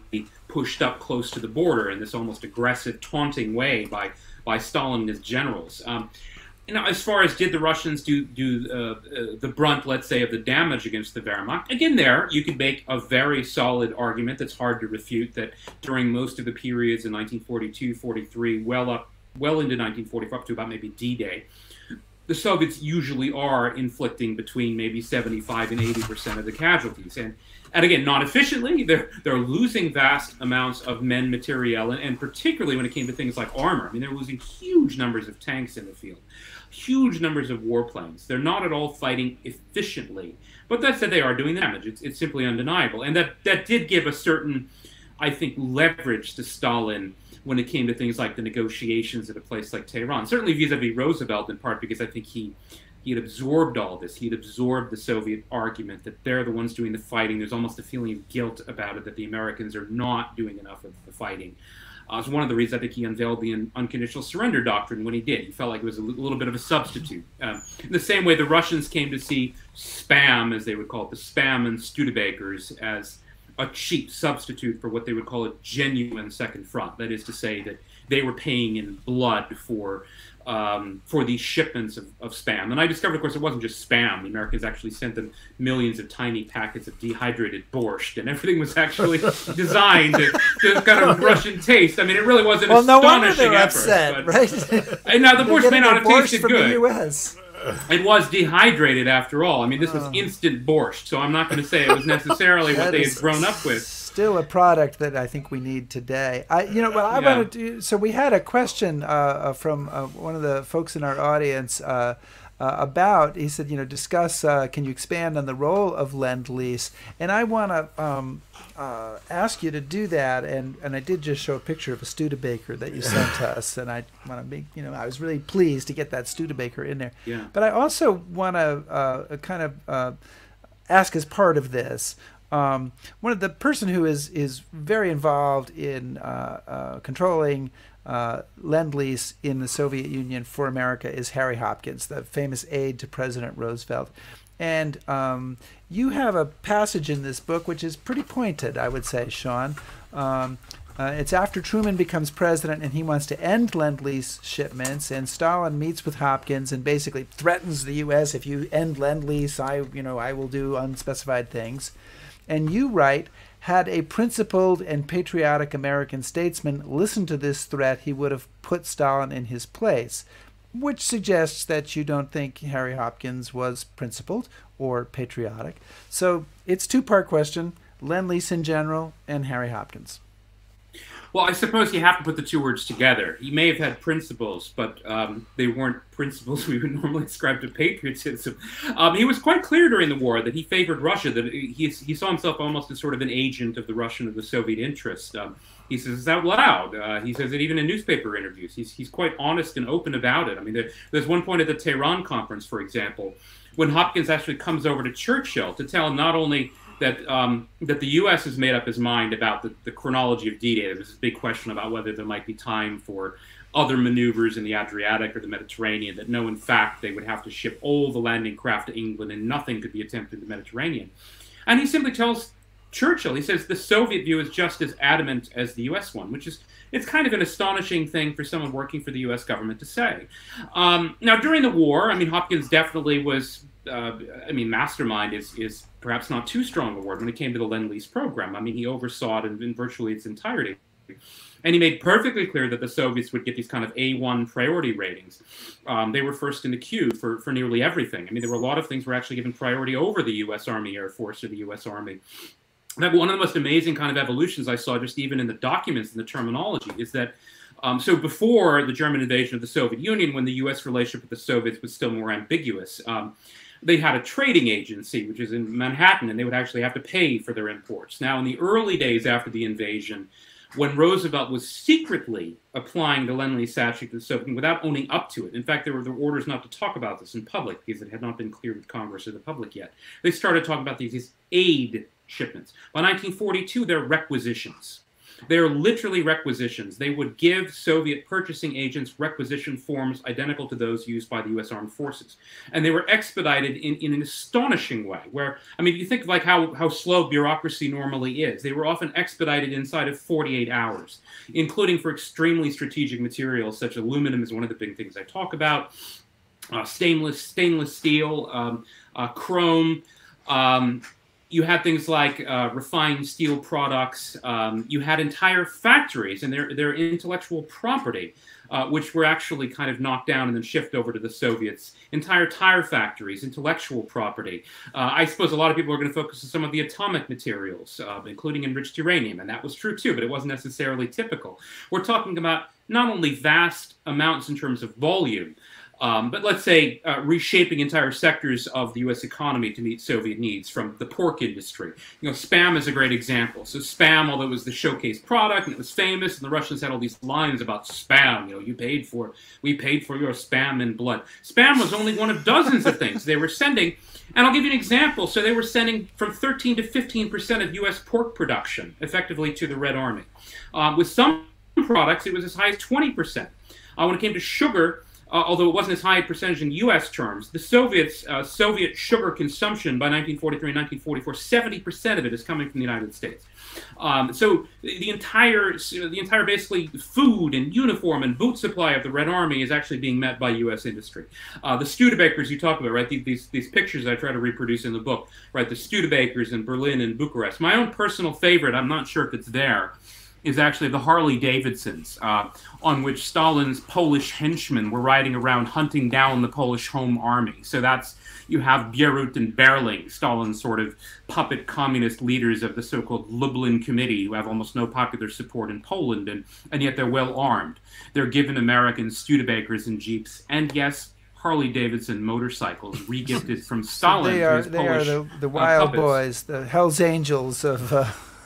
pushed up close to the border in this almost aggressive, taunting way by Stalin and his generals. As far as did the Russians do the brunt, let's say, of the damage against the Wehrmacht, again, there you could make a very solid argument that's hard to refute, that during most of the periods in 1942, 43, well into 1944, up to about maybe D-Day, the Soviets usually are inflicting between maybe 75 and 80% of the casualties. And again, not efficiently. They're losing vast amounts of men, materiel, and particularly when it came to things like armor. They're losing huge numbers of tanks in the field, huge numbers of warplanes. They're not at all fighting efficiently. But that said, they are doing damage. It's simply undeniable. And that did give a certain, I think, leverage to Stalin when it came to things like the negotiations at a place like Tehran. Certainly vis-a-vis Roosevelt, in part because I think he he had absorbed all this. He had absorbed the Soviet argument that they're the ones doing the fighting. There's almost a feeling of guilt about it, that the Americans are not doing enough of the fighting. It's one of the reasons I think he unveiled the unconditional surrender doctrine when he did. He felt like it was a little bit of a substitute. In the same way the Russians came to see spam, as they would call it, the spam and Studebakers, as a cheap substitute for what they would call a genuine second front. That is to say that they were paying in blood for these shipments of spam. And I discovered, of course, it wasn't just spam. The Americans actually sent them millions of tiny packets of dehydrated borscht, and everything was actually designed to kind of Russian taste. I mean, it really was an astonishing no wonder they're effort. Upset, right? And now the borscht may not have tasted from good. The US. It was dehydrated after all. I mean, this was instant borscht, so I'm not going to say it was necessarily what they had grown up with. Still a product that I think we need today. Wanted to. So we had a question from one of the folks in our audience about. He said, discuss. Can you expand on the role of Lend-Lease? And I want to ask you to do that. And I did just show a picture of a Studebaker that you sent us, and I want to make. I was really pleased to get that Studebaker in there. Yeah. But I also want to kind of ask as part of this. One of the person who is very involved in controlling Lend-Lease in the Soviet Union for America is Harry Hopkins, the famous aide to President Roosevelt. And you have a passage in this book which is pretty pointed, I would say, Sean. It's after Truman becomes president and he wants to end Lend-Lease shipments, and Stalin meets with Hopkins and basically threatens the U.S. if you end Lend-Lease, I will do unspecified things. And you write, had a principled and patriotic American statesman listened to this threat, he would have put Stalin in his place, which suggests that you don't think Harry Hopkins was principled or patriotic. So it's a two-part question, Lend-Lease in general and Harry Hopkins. Well, I suppose you have to put the two words together. He may have had principles, but they weren't principles we would normally ascribe to patriotism. He was quite clear during the war that he favored Russia, that he saw himself almost as sort of an agent of the Russian or the Soviet interest. He says it out loud. He says it even in newspaper interviews. He's quite honest and open about it. I mean, there's one point at the Tehran conference, for example, when Hopkins actually comes over to Churchill to tell him not only that the U.S. has made up his mind about the chronology of D-Day. There was this big question about whether there might be time for other maneuvers in the Adriatic or the Mediterranean, that no, in fact, they would have to ship all the landing craft to England and nothing could be attempted in the Mediterranean. And he simply tells Churchill, he says, the Soviet view is just as adamant as the U.S. one, which is, it's kind of an astonishing thing for someone working for the U.S. government to say. Now, during the war, I mean, Hopkins definitely was, mastermind is perhaps not too strong a word when it came to the Lend-Lease program. I mean, he oversaw it in virtually its entirety. And he made perfectly clear that the Soviets would get these kind of A1 priority ratings. They were first in the queue for nearly everything. I mean, there were a lot of things were actually given priority over the U.S. Army Air Force or the U.S. Army. One of the most amazing kind of evolutions I saw just even in the documents and the terminology is that so before the German invasion of the Soviet Union, when the U.S. relationship with the Soviets was still more ambiguous, they had a trading agency, which is in Manhattan, and they would actually have to pay for their imports. Now, in the early days after the invasion, when Roosevelt was secretly applying the Lend-Lease statute to the Soviet Union without owning up to it, in fact, there were orders not to talk about this in public because it had not been cleared with Congress or the public yet. They started talking about these aid shipments. By 1942, they're requisitions. They're literally requisitions. They would give Soviet purchasing agents requisition forms identical to those used by the U.S. Armed Forces. And they were expedited in an astonishing way, where, I mean, you think of like how slow bureaucracy normally is. They were often expedited inside of 48 hours, including for extremely strategic materials, such as aluminum is one of the big things I talk about, stainless steel, chrome, you had things like refined steel products. You had entire factories and their intellectual property, which were actually kind of knocked down and then shifted over to the Soviets. Entire tire factories, intellectual property. I suppose a lot of people are going to focus on some of the atomic materials, including enriched uranium, and that was true too, but it wasn't necessarily typical. We're talking about not only vast amounts in terms of volume, but let's say reshaping entire sectors of the U.S. economy to meet Soviet needs, from the pork industry. Spam is a great example. So Spam, although it was the showcase product and it was famous, and the Russians had all these lines about Spam, we paid for your Spam and blood. Spam was only one of dozens of things they were sending. And I'll give you an example. So they were sending from 13 to 15% of U.S. pork production effectively to the Red Army. With some products, it was as high as 20%. When it came to sugar, although it wasn't as high a percentage in U.S. terms, the Soviets, Soviet sugar consumption by 1943 and 1944, 70% of it is coming from the United States. So the entire basically food and uniform and boot supply of the Red Army is actually being met by U.S. industry. The Studebakers you talk about, right? These pictures I try to reproduce in the book, right? The Studebakers in Berlin and Bucharest. My own personal favorite, I'm not sure if it's there, is actually the Harley Davidsons, on which Stalin's Polish henchmen were riding around hunting down the Polish Home Army. So you have Bierut and Berling, Stalin's sort of puppet communist leaders of the so-called Lublin Committee, who have almost no popular support in Poland, and yet they're well armed. They're given American Studebakers and Jeeps, and yes, Harley-Davidson motorcycles re-gifted from Stalin. So they are the wild puppets. Boys, the Hell's Angels of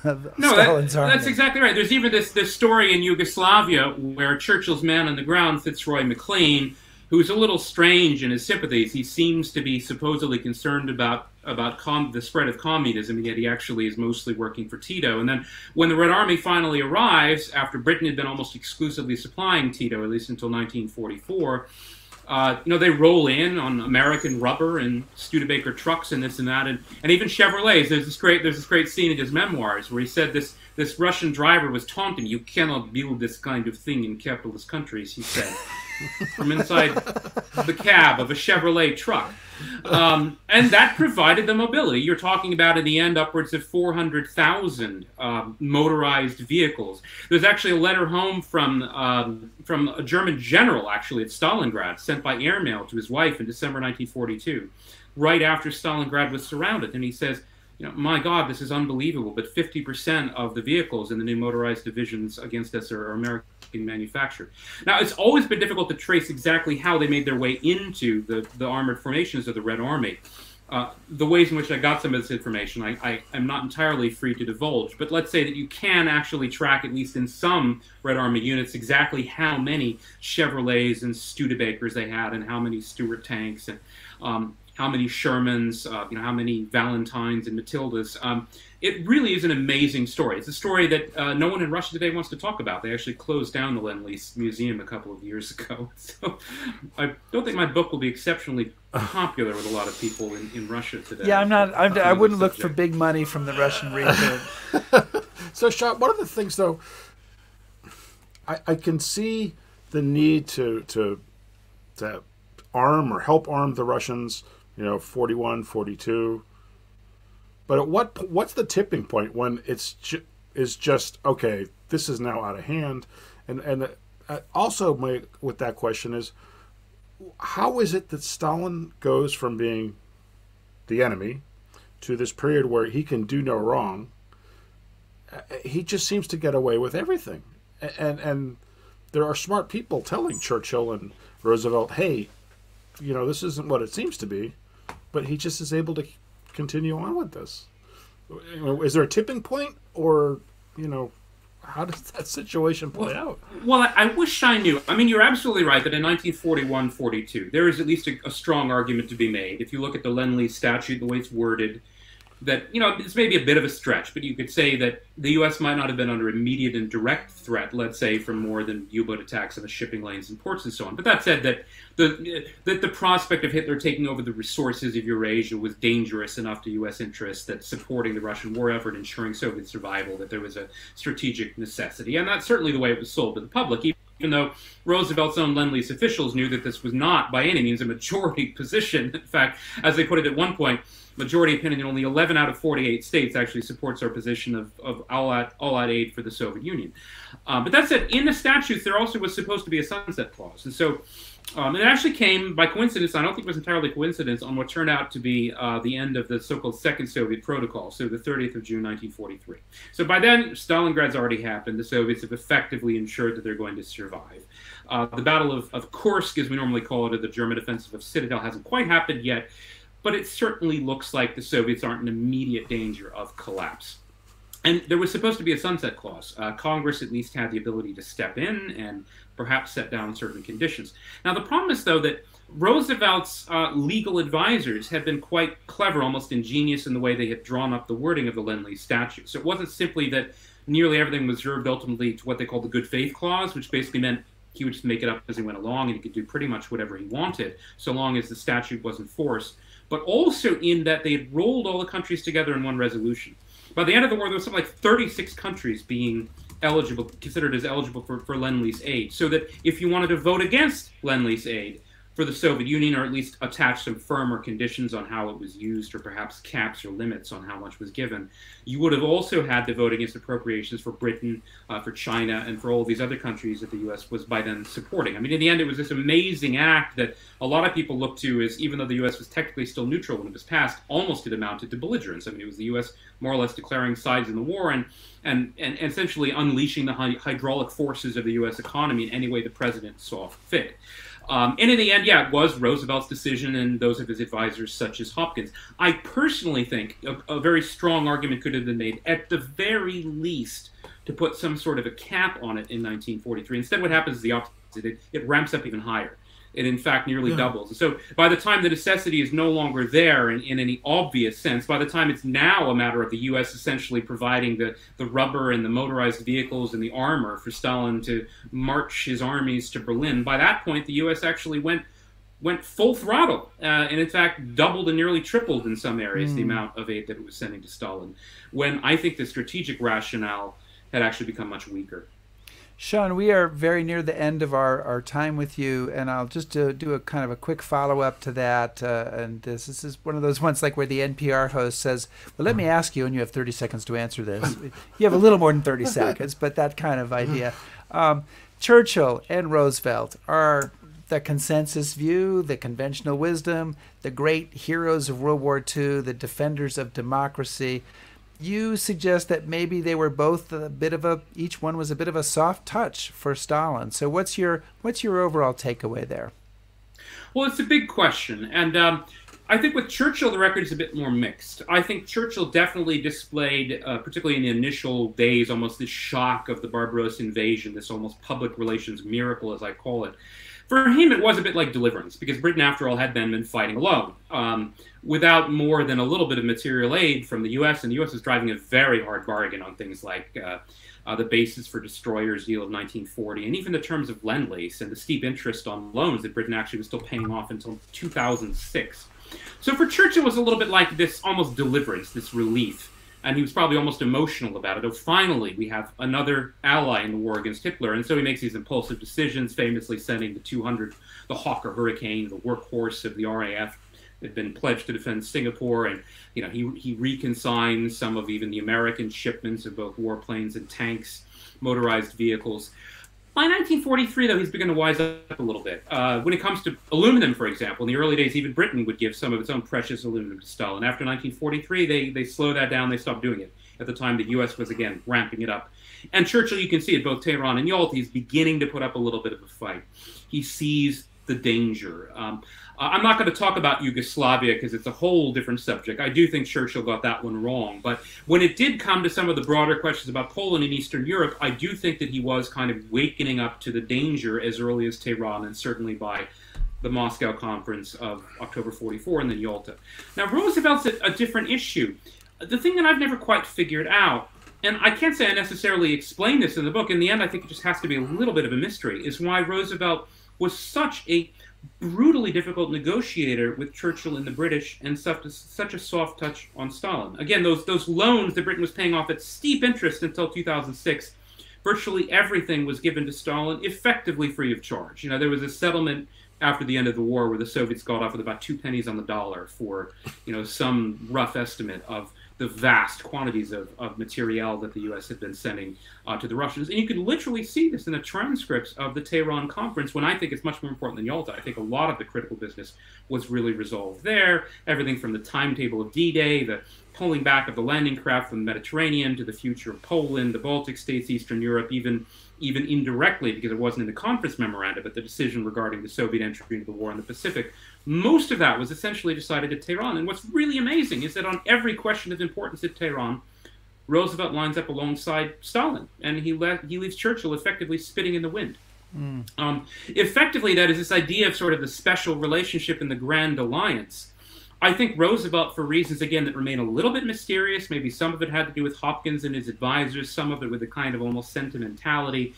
No, Stalin's army. that's exactly right. There's even this story in Yugoslavia where Churchill's man on the ground, Fitzroy McLean, who's a little strange in his sympathies. He seems to be supposedly concerned about the spread of communism, and yet he actually is mostly working for Tito. And then when the Red Army finally arrives, after Britain had been almost exclusively supplying Tito, at least until 1944, they roll in on American rubber and Studebaker trucks and this and that, and even Chevrolets. There's this great scene in his memoirs where he said this Russian driver was taunting, "You cannot build this kind of thing in capitalist countries," he said, from inside the cab of a Chevrolet truck. And that provided the mobility. You're talking about, in the end, upwards of 400,000 motorized vehicles. There's actually a letter home from a German general, actually, at Stalingrad, sent by airmail to his wife in December 1942, right after Stalingrad was surrounded. And he says, my God, this is unbelievable, but 50% of the vehicles in the new motorized divisions against us are American manufactured. Now, it's always been difficult to trace exactly how they made their way into the armored formations of the Red Army. The ways in which I got some of this information, I am not entirely free to divulge, but let's say that you can actually track, at least in some Red Army units, exactly how many Chevrolets and Studebakers they had, and how many Stuart tanks, and how many Shermans, how many Valentines and Matildas. It really is an amazing story. It's a story that no one in Russia today wants to talk about. They actually closed down the Lend-Lease Museum a couple of years ago. So I don't think my book will be exceptionally popular with a lot of people in Russia today. Yeah, I wouldn't look for big money from the Russian region. So, Sean, one of the things, though, I can see the need to arm or help arm the Russians, 41, 42. But what's the tipping point when it's just, okay, this is now out of hand? And also with that question is, how is it that Stalin goes from being the enemy to this period where he can do no wrong? He just seems to get away with everything. And there are smart people telling Churchill and Roosevelt, hey, this isn't what it seems to be, but he just is able to continue on with this. Is there a tipping point, or, how does that situation play out? Well, I wish I knew. I mean, you're absolutely right that in 1941-42, there is at least a strong argument to be made. If you look at the Lend-Lease statute, the way it's worded, that, it's maybe a bit of a stretch, but you could say that the U.S. might not have been under immediate and direct threat, let's say, from more than U-boat attacks on the shipping lanes and ports and so on. But that said, that the prospect of Hitler taking over the resources of Eurasia was dangerous enough to U.S. interests that supporting the Russian war effort, ensuring Soviet survival, that there was a strategic necessity. And that's certainly the way it was sold to the public, even though Roosevelt's own Lend-Lease officials knew that this was not, by any means, a majority position. In fact, as they put it at one point, majority opinion in only 11 out of 48 states actually supports our position of all-out aid for the Soviet Union. But that said, in the statutes, there also was supposed to be a sunset clause. And so It actually came by coincidence. I don't think it was entirely coincidence on what turned out to be the end of the so-called Second Soviet Protocol, so the 30th of June, 1943. So by then, Stalingrad's already happened. The Soviets have effectively ensured that they're going to survive. The Battle of Kursk, as we normally call it, or the German offensive of Citadel, hasn't quite happened yet, but it certainly looks like the Soviets aren't in immediate danger of collapse. And there was supposed to be a sunset clause. Congress at least had the ability to step in and perhaps set down certain conditions. Now, the problem is, though, that Roosevelt's legal advisors had been quite clever, almost ingenious in the way they had drawn up the wording of the Lend-Lease statute. So it wasn't simply that nearly everything was reserved ultimately to what they called the good faith clause, which basically meant he would just make it up as he went along and he could do pretty much whatever he wanted, so long as the statute was enforced, but also in that they had rolled all the countries together in one resolution. By the end of the war, there was something like 36 countries being eligible, considered as eligible for Lend-Lease aid. So that if you wanted to vote against Lend-Lease aid for the Soviet Union, or at least attach some firmer conditions on how it was used, or perhaps caps or limits on how much was given, you would have also had to vote against appropriations for Britain, for China, and for all these other countries that the U.S. was by then supporting. I mean, in the end, it was this amazing act that a lot of people look to as, even though the U.S. was technically still neutral when it was passed, almost it amounted to belligerence. I mean, it was the U.S. more or less declaring sides in the war and essentially unleashing the hydraulic forces of the U.S. economy in any way the president saw fit. And in the end, yeah, it was Roosevelt's decision and those of his advisors, such as Hopkins. I personally think a very strong argument could have been made, at the very least, to put some sort of a cap on it in 1943. Instead, what happens is the opposite. It ramps up even higher. It, in fact, nearly doubles. And so by the time the necessity is no longer there in any obvious sense, by the time it's now a matter of the U.S. essentially providing the rubber and the motorized vehicles and the armor for Stalin to march his armies to Berlin, by that point, the U.S. actually went full throttle and, in fact, doubled and nearly tripled in some areas the amount of aid that it was sending to Stalin, when I think the strategic rationale had actually become much weaker. Sean, we are very near the end of our time with you, and I'll just do a kind of a quick follow-up to that. And this is one of those ones like where the NPR host says, well, let me ask you, and you have 30 seconds to answer this. You have a little more than 30 seconds, but that kind of idea. Churchill and Roosevelt are the consensus view, the conventional wisdom, the great heroes of World War II, the defenders of democracy. You suggest that maybe they were both each one was a bit of a soft touch for Stalin. So what's your overall takeaway there? Well, it's a big question, and I think with Churchill, the record is a bit more mixed. I think Churchill definitely displayed, particularly in the initial days, almost this shock of the Barbarossa invasion, this almost public relations miracle, as I call it. For him, it was a bit like deliverance, because Britain, after all, had then been fighting alone, without more than a little bit of material aid from the U.S., and the U.S. was driving a very hard bargain on things like the basis for destroyers deal of 1940, and even the terms of Lend-Lease and the steep interest on loans that Britain actually was still paying off until 2006. So for Churchill, it was a little bit like this almost deliverance, this relief. And he was probably almost emotional about it. Oh, finally, we have another ally in the war against Hitler. And so he makes these impulsive decisions, famously sending the 200, the Hawker Hurricane, the workhorse of the RAF, that had been pledged to defend Singapore. And he reconsigns some of even the American shipments of both warplanes and tanks, motorized vehicles. By 1943, though, he's begun to wise up a little bit. When it comes to aluminum, for example, in the early days, even Britain would give some of its own precious aluminum to Stalin. After 1943, they slow that down. They stopped doing it. At the time, the U.S. was, again, ramping it up. And Churchill, you can see it, both Tehran and Yalta, he's beginning to put up a little bit of a fight. He sees the danger. I'm not going to talk about Yugoslavia because it's a whole different subject. I do think Churchill got that one wrong. But when it did come to some of the broader questions about Poland and Eastern Europe, I do think that he was kind of wakening up to the danger as early as Tehran, and certainly by the Moscow Conference of October 44 and then Yalta. Now, Roosevelt's a different issue. The thing that I've never quite figured out, and I can't say I necessarily explain this in the book, in the end I think it just has to be a little bit of a mystery, is why Roosevelt was such a brutally difficult negotiator with Churchill and the British, and such a soft touch on Stalin. Again, those loans that Britain was paying off at steep interest until 2006, virtually everything was given to Stalin effectively free of charge. There was a settlement after the end of the war where the Soviets got off with about 2 pennies on the dollar for, some rough estimate of the vast quantities of material that the U.S. had been sending to the Russians. And you can literally see this in the transcripts of the Tehran conference, when I think it's much more important than Yalta. I think a lot of the critical business was really resolved there. Everything from the timetable of D-Day, the pulling back of the landing craft from the Mediterranean, to the future of Poland, the Baltic states, Eastern Europe, even indirectly, because it wasn't in the conference memoranda, but the decision regarding the Soviet entry into the war in the Pacific. Most of that was essentially decided at Tehran. And what's really amazing is that on every question of importance at Tehran, Roosevelt lines up alongside Stalin, and he leaves Churchill effectively spitting in the wind. Effectively, that is this idea of sort of the special relationship in the Grand Alliance. I think Roosevelt, for reasons, again, that remain a little bit mysterious, maybe some of it had to do with Hopkins and his advisors, some of it with a kind of almost sentimentality,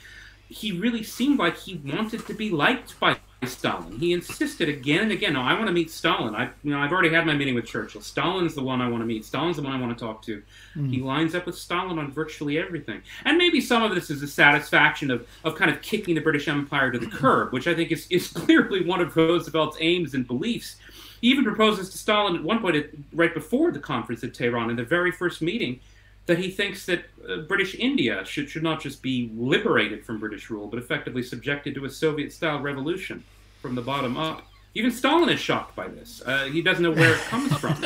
he really seemed like he wanted to be liked by Stalin. He insisted again and again, no, I want to meet Stalin. I've already had my meeting with Churchill. Stalin's the one I want to meet. Stalin's the one I want to talk to. He lines up with Stalin on virtually everything. And maybe some of this is a satisfaction of kind of kicking the British Empire to the curb, which I think is clearly one of Roosevelt's aims and beliefs. He even proposes to Stalin at one point, right before the conference at Tehran, in the very first meeting, that he thinks that British India should not just be liberated from British rule, but effectively subjected to a Soviet-style revolution from the bottom up. Even Stalin is shocked by this. He doesn't know where it comes from.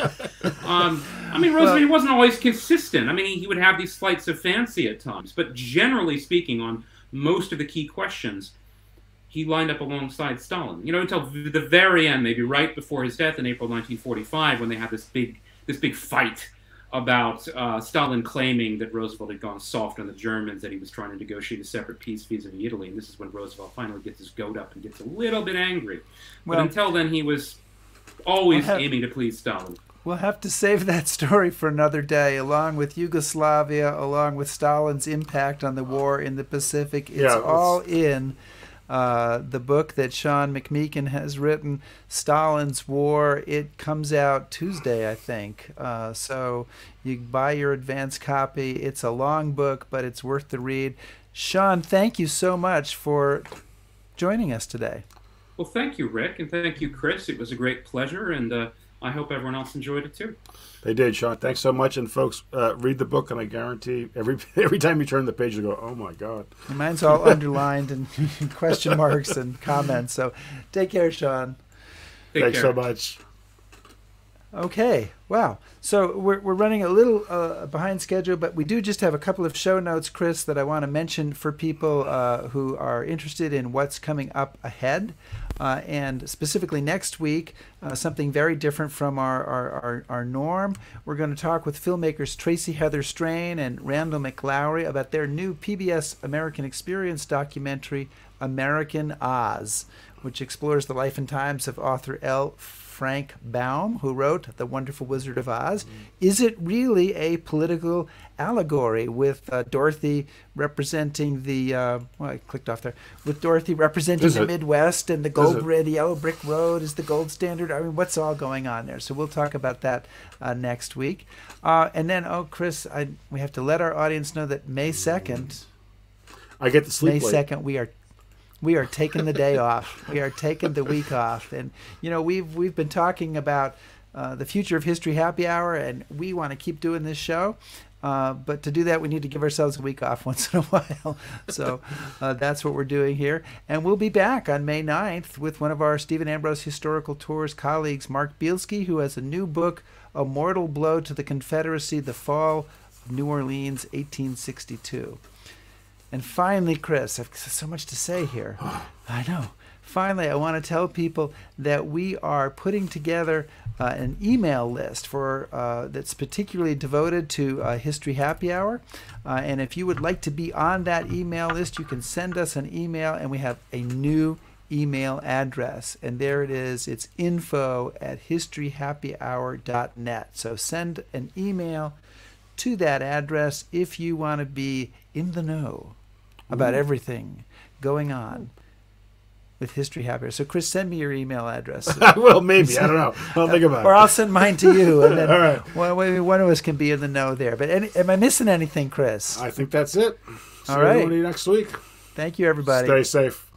I mean, Roosevelt wasn't always consistent. I mean, he would have these flights of fancy at times, but generally speaking, on most of the key questions, he lined up alongside Stalin. You know, until the very end, maybe right before his death in April 1945, when they had this big fight about Stalin claiming that Roosevelt had gone soft on the Germans, that he was trying to negotiate a separate peace vis-a-vis Italy. And this is when Roosevelt finally gets his goat up and gets a little bit angry. But until then, he was always aiming to please Stalin. We'll have to save that story for another day, along with Yugoslavia, along with Stalin's impact on the war in the Pacific. It's all in the book that Sean McMeekin has written, Stalins War. It comes out Tuesday, I think. So you buy your advance copy. It's a long book, but it's worth the read. Sean, thank you so much for joining us today. Well, thank you, Rick, and thank you, Chris. It was a great pleasure, and I hope everyone else enjoyed it too. They did, Sean. Thanks so much. And folks, read the book, and I guarantee every time you turn the page, you go, oh my God. And mine's all underlined and question marks and comments. So take care, Sean. Thanks so much. Okay. Wow. So we're running a little behind schedule, but we do just have a couple of show notes, Chris, that I want to mention for people who are interested in what's coming up ahead. And specifically next week, something very different from our norm. We're going to talk with filmmakers Tracy Heather Strain and Randall McLowry about their new PBS American Experience documentary, American Oz, which explores the life and times of author L. Frank Baum, who wrote The Wonderful Wizard of Oz. Is it really a political allegory with Dorothy representing the, I clicked off there, with Dorothy representing the Midwest, and the gold, red, yellow brick road is the gold standard? I mean, what's all going on there? So we'll talk about that next week. And then, Chris, we have to let our audience know that May 2nd, I get to sleep May 2nd, we are taking the day off. We are taking the week off. And, you know, we've been talking about the future of History Happy Hour, and we want to keep doing this show. But to do that, we need to give ourselves a week off once in a while. So that's what we're doing here. And we'll be back on May 9th with one of our Stephen Ambrose Historical Tours colleagues, Mark Bielski, who has a new book, A Mortal Blow to the Confederacy, The Fall of New Orleans, 1862. And finally, Chris, I've so much to say here. I know. Finally, I want to tell people that we are putting together an email list for that's particularly devoted to History Happy Hour. And if you would like to be on that email list, you can send us an email, and we have a new email address. And there it is. It's info@historyhappyhour.net. So send an email to that address if you want to be in the know about everything going on with History Happy Hour. So, Chris, send me your email address. I will, maybe. I don't know. I'll think about it. Or I'll send mine to you. And then all right. one of us can be in the know there. But am I missing anything, Chris? I think that's it. See all right. everybody next week. Thank you, everybody. Stay safe.